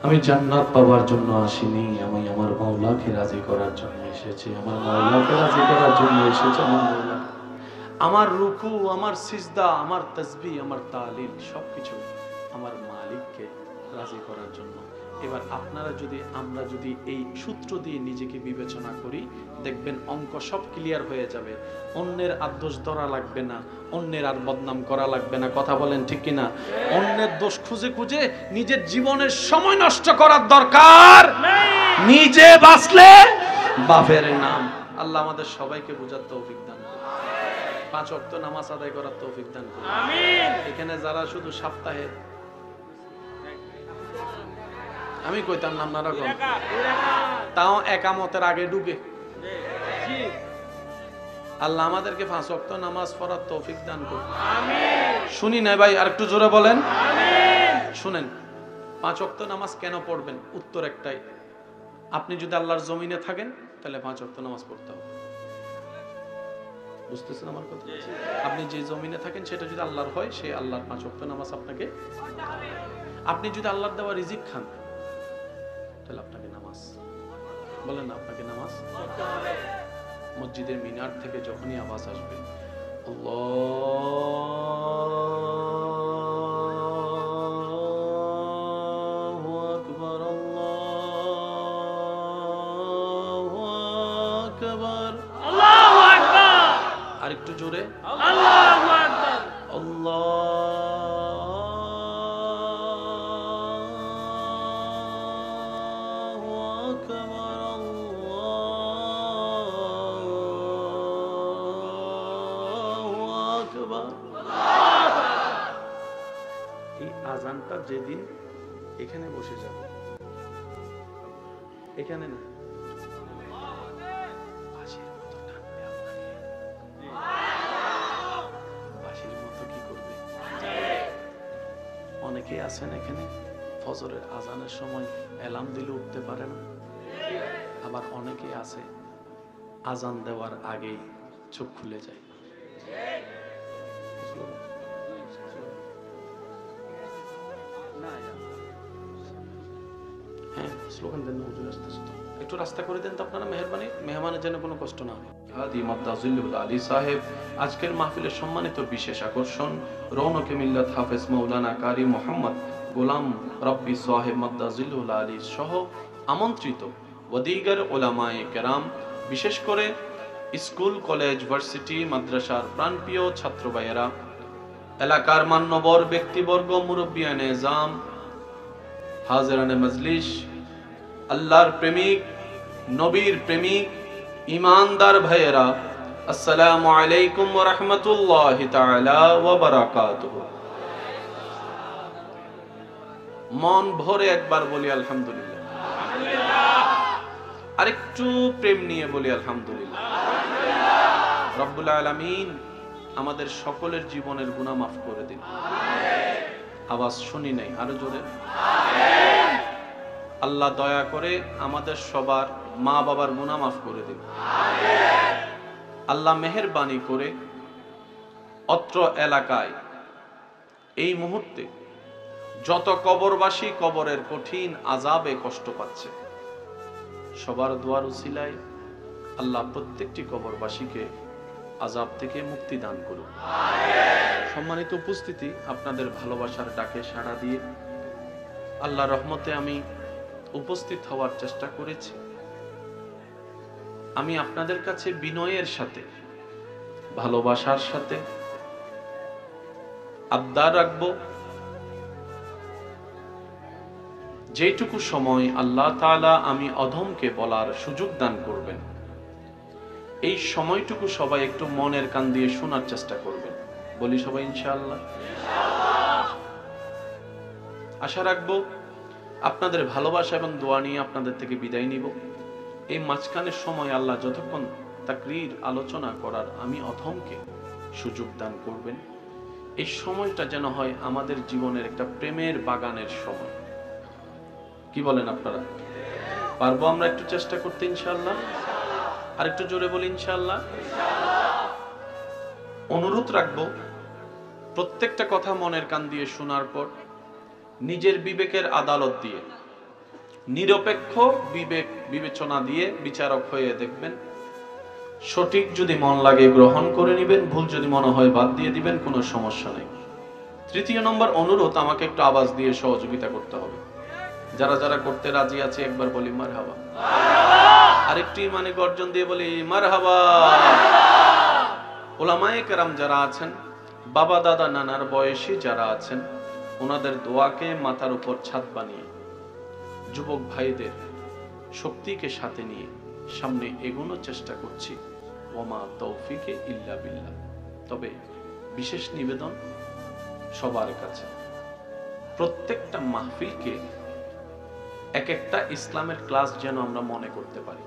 আমি জান্নাত পাওয়ার জন্য আসিনি, আমি আমার মাওলাকে রাজি করার জন্য এসেছি। আমার মাওলাকে রাজি করার জন্য এসেছি। আমার মাওলা, আমার রুকু, আমার সিজদা, আমার তাসবিহ, আমার তাহলিল সবকিছু আমার মালিককে রাজি করার জন্য। এবার আপনারা যদি, আমরা যদি এই সূত্র দিয়ে নিজেকে বিবেচনা করি, দেখবেন অঙ্ক সব ক্লিয়ার হয়ে যাবে। অন্যের দোষ ধরা লাগবে না, অন্যের আর বদনাম করা লাগবে না। কথা বলেন ঠিক কিনা? অন্যের দোষ খুঁজে খুঁজে নিজের জীবনের সময় নষ্ট করার দরকার নিজে বাঁচলে বাপের নাম। আল্লাহ আমাদের সবাইকে বোঝার তৌফিক দান করুন। 5 ওয়াক্ত নামাজ আদায় করার তৌফিক দান করুন। আমিন। এখানে যারা শুধু সপ্তাহে, আমি কইতাম না আপনারা কোন, তাও একামতের আগে ঢুকে, আল্লাহ আমাদেরকে 5 ওয়াক্ত নামাজ পড়ার তৌফিক দান করুন। আমিন। শুনি না ভাই, আর একটু জোরে বলেন। আমিন। শুনেন, 5 ওয়াক্ত নামাজ কেন পড়বেন? উত্তর একটাই, আপনি যদি আল্লাহর জমিনে থাকেন তাহলে 5 ওয়াক্ত নামাজ পড়তে হবে। বুঝতেছেন আমার কথা? আপনি যে জমিনে থাকেন সেটা যদি আল্লাহর হয়, সেই আল্লাহর 5 ওয়াক্ত নামাজ আপনাকে। আপনি যদি আল্লাহর দেওয়া রিজিক খান, তাহলে আপনাকে নামাজ, বলেন না, আপনাকে নামাজ পড়তে হবে। মসজিদের মিনার থেকে যখনই আওয়াজ আসবে, আল্লাহু আকবার, আল্লাহু আকবার, আল্লাহু আকবার, আরেকটু জোরে, আল্লাহু আকবার, আল্লাহ আজানটা যেদিন এখানে বসে যাবে, এখানে না, বাঁশির মতো টানবে আপনাকে, বাঁশির মতো কি করবে। অনেকে আছেন এখানে ফজরের আজানের সময় অ্যালার্ম দিলে উঠতে পারে না, আবার অনেকে আছে আজান দেওয়ার আগেই চোখ খুলে যায়। হ্যাঁ, স্লোগান দেন, একটু রাস্তা করে দেন তো আপনারা, মেহরবানি, মেহমানের যেন কোনো কষ্ট না হয়। হাদি মাদ্দাজিল্লুল আলী সাহেব আজকের মাহফিলের সম্মানিত বিশেষ আকর্ষণ রৌনকে মিল্লাত হাফেজ মাওলানা কারি মোহাম্মদ গোলাম রব্বি সাহেব মাদ্দাজিল্লুল আলী সহ আমন্ত্রিত ওয়াদিগার ওলামায়ে কেরাম, বিশেষ করে স্কুল, কলেজ, ভার্সিটি, মাদ্রাসার প্রাণপ্রিয় ছাত্র ভাইয়েরা, এলাকার মান্যবর ব্যক্তিবর্গ, মুরব্বিয়ানে নিজাম, হাজিরানে মজলিস, আল্লাহর প্রেমিক, নবীর প্রেমিক, ইমানদার ভাইয়েরা, আসসালামু আলাইকুম ওয়া রাহমাতুল্লাহি তাআলা ওয়া বারাকাতুহু। মন ভরে একবার বলি আলহামদুলিল্লাহ, আরেকটু প্রেম নিয়ে বলি আলহামদুলিল্লাহ। রব্বুল আলামিন আমাদের সকলের জীবনের গুনাহ মাফ করে দিন। আওয়াজ শুনি নাই, আরো জোরে। আল্লাহ দয়া করে আমাদের সবার মা বাবার গুনাহ মাফ করে দিন। আল্লাহ মেহেরবানি করে অত্র এলাকায় এই মুহূর্তে যত কবরবাসী কবরের কঠিন আযাবে কষ্ট পাচ্ছে, সবার দোয়ার উসিলায় আল্লাহ প্রত্যেকটি কবরবাসীকে আযাব থেকে মুক্তি দান করুন। সম্মানিত উপস্থিতি, আপনাদের ভালোবাসার ডাকে সাড়া দিয়ে আল্লাহর রহমতে আমি উপস্থিত হওয়ার চেষ্টা করেছি। আমি আপনাদের কাছে বিনয়ের সাথে, ভালোবাসার সাথে আবদার রাখব, যেটুকু সময় আল্লাহ তাআলা আমি অধমকে বলার সুযোগ দান করবেন, এই সময়টুকু সবাই একটু মনের কান দিয়ে শোনার চেষ্টা করবেন। বলি সবাই ইনশাআল্লাহ। আশা রাখবো আপনাদের ভালোবাসা এবং দোয়া নিয়ে আপনাদের থেকে বিদায় নিব। এই মাঝখানের সময় আল্লাহ যতক্ষণ তাকরীর আলোচনা করার আমি অধমকে সুযোগ দান করবেন, এই সময়টা যেন হয় আমাদের জীবনের একটা প্রেমের বাগানের সময়। কি বলেন আপনারা? পারবো আমরা একটু চেষ্টা করতে ইনশাআল্লাহ? আর একটু জোরে বলি ইনশাআল্লাহ। অনুরোধ রাখবো প্রত্যেকটা কথা মনের কান দিয়ে শোনার পর নিজের বিবেকের আদালত দিয়ে, নিরপেক্ষ বিবেক বিবেচনা দিয়ে বিচারক হয়ে দেখবেন। সঠিক যদি মন লাগে গ্রহণ করে নেবেন, ভুল যদি মনে হয় বাদ দিয়ে দিবেন, কোনো সমস্যা নেই। তৃতীয় নম্বর অনুরোধ, আমাকে একটু আওয়াজ দিয়ে সহযোগিতা করতে হবে। যারা যারা করতে রাজি আছে একবার বলি মারহাবা। আরেকটি মানে গর্জন দিয়ে বলি মারহাবা। উলামায়ে কেরাম যারা আছেন, বাবা দাদা নানার বয়সী যারা আছেন, ওনাদের দোয়াকে মাথার উপর ছাদ বানিয়ে যুবক ভাইদের শক্তিকে সাথে নিয়ে সামনে এগোনোর চেষ্টা করছি। ওমা তৌফিকে ইল্লা বিল্লাহ। তবে বিশেষ নিবেদন সবার কাছে, প্রত্যেকটা মাহফিলকে এক একটা ইসলামের ক্লাস যেন আমরা মনে করতে পারি।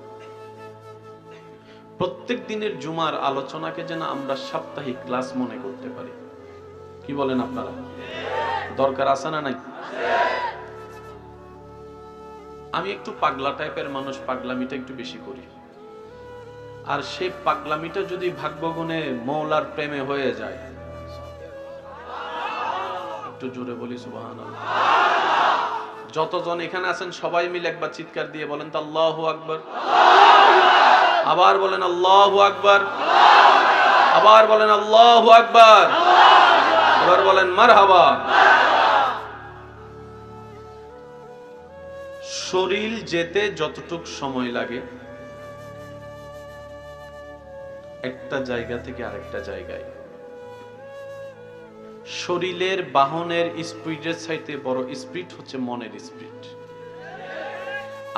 প্রত্যেক দিনের জুমার আলোচনাকে যেন আমরা সাপ্তাহিক ক্লাস মনে করতে পারি। কি বলেন আপনারা? দরকার আছে না নাই? আমি একটু পাগলা টাইপের মানুষ, পাগলামিটা একটু বেশি করি। আর সেই পাগলামিটা যদি ভাগ্যগুণে মওলার প্রেমে হয়ে যায়, একটু জোরে বলি সুবহানাল্লাহ। যতজন এখানে আছেন সবাই মিলে একবার চিৎকার দিয়ে বলেন তো আল্লাহু আকবার। আবার বলেন আল্লাহু আকবার। আবার বলেন আল্লাহু আকবার। এবার বলেন মারহাবা। শরীর যেতে যতটুক সময় লাগে একটা জায়গা থেকে আরেকটা জায়গায়, শরীরের বাহনের স্পিডের চাইতে বড় স্পিড হচ্ছে মনের স্পিড।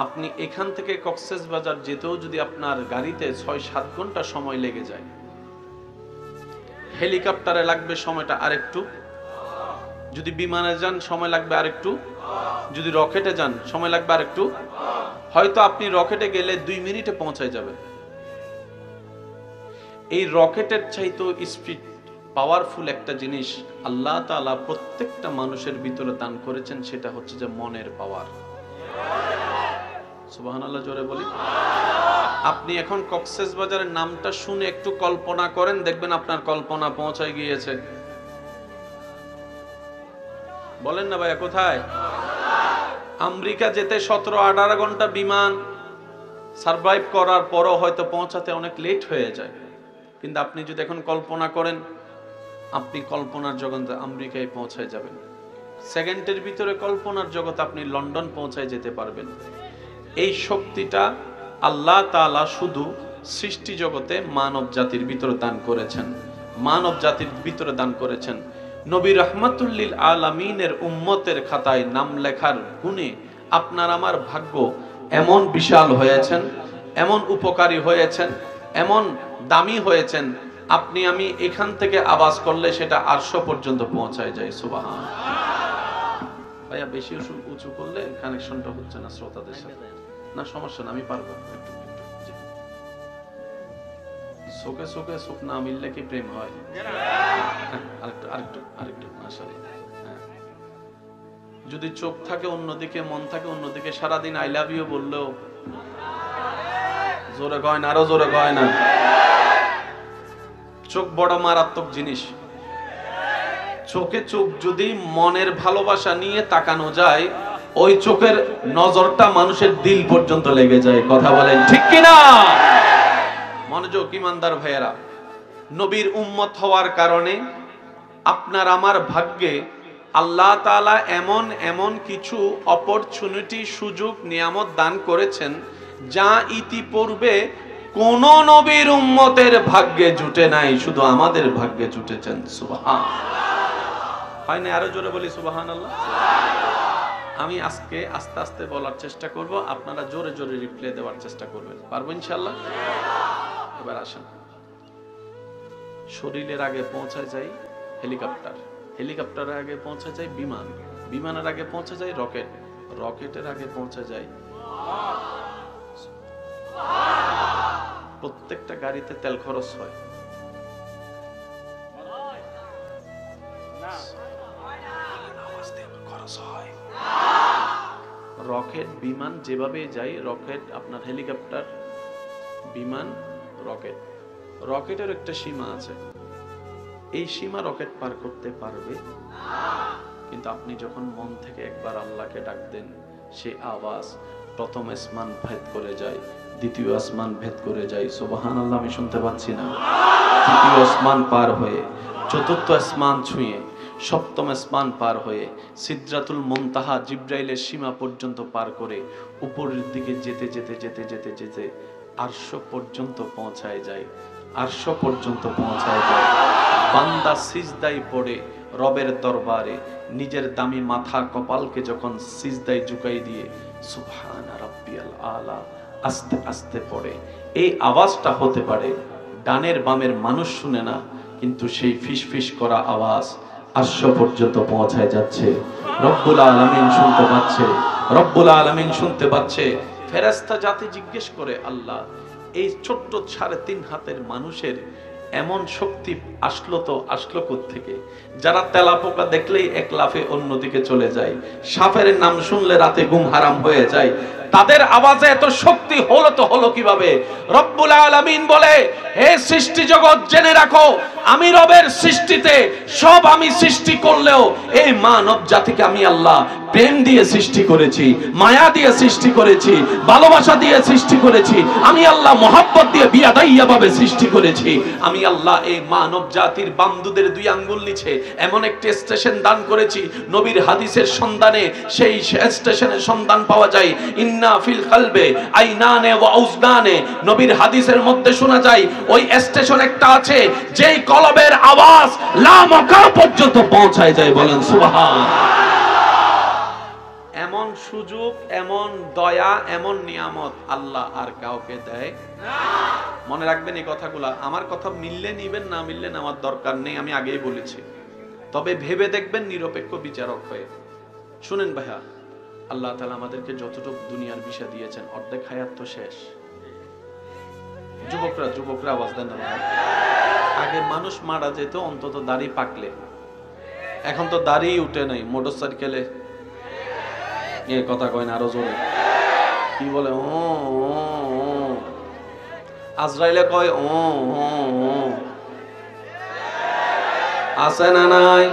আপনি এখান থেকে কক্সবাজার যেতেও যদি আপনার গাড়িতে ৬-৭ ঘন্টা সময় লেগে যায়, হেলিকপ্টারে লাগবে সময়টা আরেকটু যদি বিমানে যান সময় লাগবে আরেকটু, যদি রকেটে যান সময় লাগবে আরেকটু। হয়তো আপনি রকেটে গেলে 2 মিনিটে পৌঁছায় যাবেন। এই রকেটের চাইতো স্পিড পাওয়ারফুল একটা জিনিস আল্লাহ তাআলা প্রত্যেকটা মানুষের ভিতরে দান করেছেন, সেটা হচ্ছে যে মনের পাওয়ার। সুবহানাল্লাহ, জোরে বলি। আপনি এখন কক্সবাজারের নামটা শুনে একটু কল্পনা করেন, দেখবেন আপনার কল্পনা পৌঁছায় গিয়েছে। বলেন না ভাইয়া, কোথায়? আমেরিকা যেতে 17-18 ঘন্টা বিমান সারভাইভ করার পরও হয়তো পৌঁছাতে অনেক লেট হয়ে যায়। কিন্তু আপনি যদি এখন কল্পনা করেন, আপনি কল্পনার জগতে আমেরিকায় পৌঁছায় যাবেন। সেকেন্ডের ভিতরে কল্পনার জগতে আপনি লন্ডন পৌঁছায় যেতে পারবেন। এই শক্তিটা আল্লাহ তাআলা শুধু সৃষ্টি জগতে মানব জাতির ভিতরে দান করেছেন, মানব জাতির ভিতরে দান করেছেন। নবী রাহমাতুল লিল আলামিনের উম্মতের খাতায় নাম লেখার গুণে আপনার আমার ভাগ্য এমন বিশাল হয়েছেন, এমন উপকারী হয়েছেন, এমন দামি হয়েছেন, আপনি আমি এখান থেকে আওয়াজ করলে সেটা আরশ পর্যন্ত পৌঁছায় যায়। সুবহানাল্লাহ। ভাইয়া বেশি উঁচু করলে কানেকশনটা হচ্ছে না শ্রোতাদের সাথে। না সমস্যা না, আমি পারবো। চোখে চোখে চোখ না মিললে কি প্রেম হয়? আরেকটু আরেকটু আরেকটু মাশাআল্লাহ। যদি চোখ থাকে অন্যদিকে, মন থাকে অন্যদিকে, সারাদিন আই লাভ ইউ বললেও জোরে কয় না, আরো জোরে কয় না। চোখ বড় মারাত্মক জিনিস। চোখে চোখ যদি মনের ভালোবাসা নিয়ে তাকানো যায়, ওই চোখের নজরটা মানুষের দিল পর্যন্ত লেগে যায়। কথা বলেন ঠিক কিনা? মনোযোগ ইমানদার ভাইয়েরা, নবীর উম্মত হওয়ার কারণে আপনার আমার ভাগ্যে আল্লাহ তাআলা এমন এমন কিছু অপরচুনিটি, সুযোগ, নিয়ামত দান করেছেন যা ইতিপূর্বে কোন নবীর উম্মতের ভাগ্যে জুটে নাই, শুধু আমাদের ভাগ্যে জুটেছেন। সুবহানাল্লাহ। হয় না? আরো জোরে বলি সুবহানাল্লাহ। আমি আজকে আস্তে আস্তে বলার চেষ্টা করব, আপনারা জোরে জোরে রিপ্লাই দেওয়ার চেষ্টা করবেন। পারবো ইনশাআল্লাহ? এবার আসেন, শরীরের আগে পৌঁছায় যায় হেলিকপ্টার, হেলিকপ্টারের আগে পৌঁছে যায় বিমান, বিমানের আগে পৌঁছে যায় রকেট, রকেটের আগে পৌঁছে যায়। প্রত্যেকটা গাড়িতে তেল খরচ হয়। রকেট বিমান যেভাবে যায়, রকেট আপনার হেলিকপ্টার, বিমান, রকেট, রকেটের একটা সীমা আছে। এই সীমা রকেট পার করতে পারবে, কিন্তু আপনি যখন মন থেকে একবার আল্লাহকে ডাক দেন, সেই আওয়াজ প্রথম আসমান ভেদ করে যায়, দ্বিতীয় আসমান ভেদ করে যায়। সুবহানাল্লাহ, আমি শুনতে পাচ্ছি না? তৃতীয় আসমান পার হয়ে, চতুর্থ আসমান ছুঁয়ে, সপ্তম আসমান পার হয়ে, সিদরাতুল মুনতাহা জিবরাইলের সীমা পর্যন্ত পার করে উপরের দিকে যেতে যেতে যেতে যেতে যেতে আরশ পর্যন্ত পৌঁছায় যায়, আরশ পর্যন্ত পৌঁছায় যায়। বান্দা সিজদায় পড়ে রবের দরবারে নিজের দামি মাথা কপালকে যখন সিজদায় ঝুঁকাই দিয়ে সুবহানা রাব্বিয়াল আলা আস্তে আস্তে পড়ে, এই আওয়াজটা হতে পারে ডানের বামের মানুষ শুনে না, কিন্তু সেই ফিসফিস করা আওয়াজ আরশ পর্যন্ত পৌঁছায় যাচ্ছে। রব্বুল আলামিন শুনতে পাচ্ছে, রব্বুল আলামিন শুনতে পাচ্ছে। ফেরেশতা জাতি জিজ্ঞেস করে, আল্লাহ এই ছোট্ট 3.5 হাতের মানুষের এমন শক্তি আসলো তো আসলো কোত্থেকে? যারা তেলাপোকা দেখলেই এক লাফে অন্যদিকে চলে যায়, সাপের নাম শুনলে রাতে ঘুম হারাম হয়ে যায়, তাদের আওয়াজে এত শক্তি হলো তো হলো কিভাবে? রব্বুল আলামিন বলে, হে সৃষ্টি জগৎ জেনে রাখো, আমি রবের সৃষ্টিতে সব আমি সৃষ্টি করলেও এই মানব জাতিকে আমি আল্লাহ প্রেম দিয়ে সৃষ্টি করেছি, মায়া দিয়ে সৃষ্টি করেছি, ভালোবাসা দিয়ে সৃষ্টি করেছি, আমি আল্লাহ মহব্বত দিয়ে বিয়াদাইয়া ভাবে সৃষ্টি করেছি। আমি আল্লাহ এই মানব জাতির বান্দুদের 2 আঙ্গুল নিচে এমন একটি স্টেশন দান করেছি, নবীর হাদিসের সন্ধানে সেই স্টেশনের সন্ধান পাওয়া যায়। ইন্না ফিল কলবে আইনানে ওয়া উজনানে, নবীর হাদিসের মধ্যে শোনা যায় ওই স্টেশন একটা আছে যেই কলবের আওয়াজ লা মকা পর্যন্ত পৌঁছায় যায়। বলেন সুবহানাল্লাহ। এমন সুযোগ, এমন দয়া, এমন নিয়ামত আল্লাহ আর কাউকে দেয় না। মনে রাখবেন এই কথাগুলা। আমার কথা মিললে নিবেন, না মিললে নেওয়ার দরকার নেই, আমি আগেই বলেছি। তবে ভেবে দেখবেন নিরপেক্ষ বিচারক হয়ে। শুনেন ভাইয়া, আল্লাহ তাআলা আমাদেরকে যতটুকু দুনিয়ার বিষয় দিয়েছেন, অর্ধেক হায়াত তো শেষ। যুবকরা আওয়াজ দেন না ভাই। আগে মানুষ মারা যেত অন্তত দাড়ি পাকলে, এখন তো দাড়ি উঠে নাই। মোটরসাইকেলে এ কথা কয় না, আরো জোরে কি বলে, ও আজরাইলে কয় ও আছে না নাই?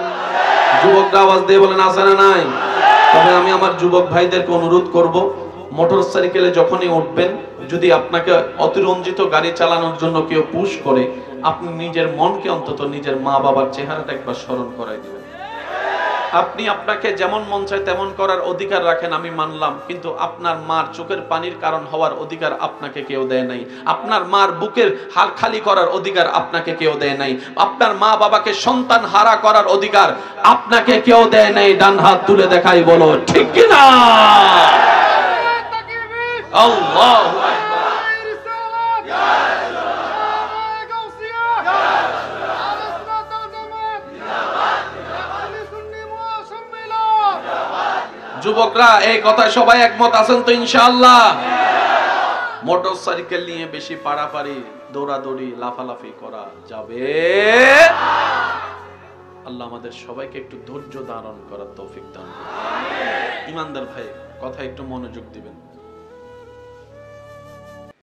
যুবকরা আওয়াজ দিয়ে বলেন আছে না নাই? তবে আমি আমার যুবক ভাইদেরকে অনুরোধ করব, মোটরসাইকেলে যখনই উঠবেন, যদি আপনাকে অতিরঞ্জিত গাড়ি চালানোর জন্য কেউ পুশ করে, আপনি নিজের মনকে অন্তত নিজের মা বাবার চেহারাটা একবার স্মরণ করাই দিবেন। আপনি আপনাকে যেমন মন চায় তেমন করার অধিকার রাখেন, আমি মানলাম, কিন্তু আপনার মার চোখের পানির কারণ হওয়ার অধিকার আপনাকে কেউ দেয় নাই। আপনার মার বুকের হাল খালি করার অধিকার আপনাকে কেউ দেয় নাই। আপনার মা বাবাকে সন্তান হারা করার অধিকার আপনাকে কেউ দেয় নাই। ডান হাত তুলে দেখাই বলো ঠিক কি না? আল্লাহু আকবার। যুবকরা এই কথায় সবাই একমত আছেন তো ইনশাআল্লাহ? মোটরসাইকেল নিয়ে বেশি পারাপারি, দৌড়াদৌড়ি, লাফালাফি করা যাবে। আল্লাহ আমাদের সবাইকে একটু ধৈর্য ধারণ করার তৌফিক দান করুন। ইমানদার ভাই, কথা একটু মনোযোগ দিবেন।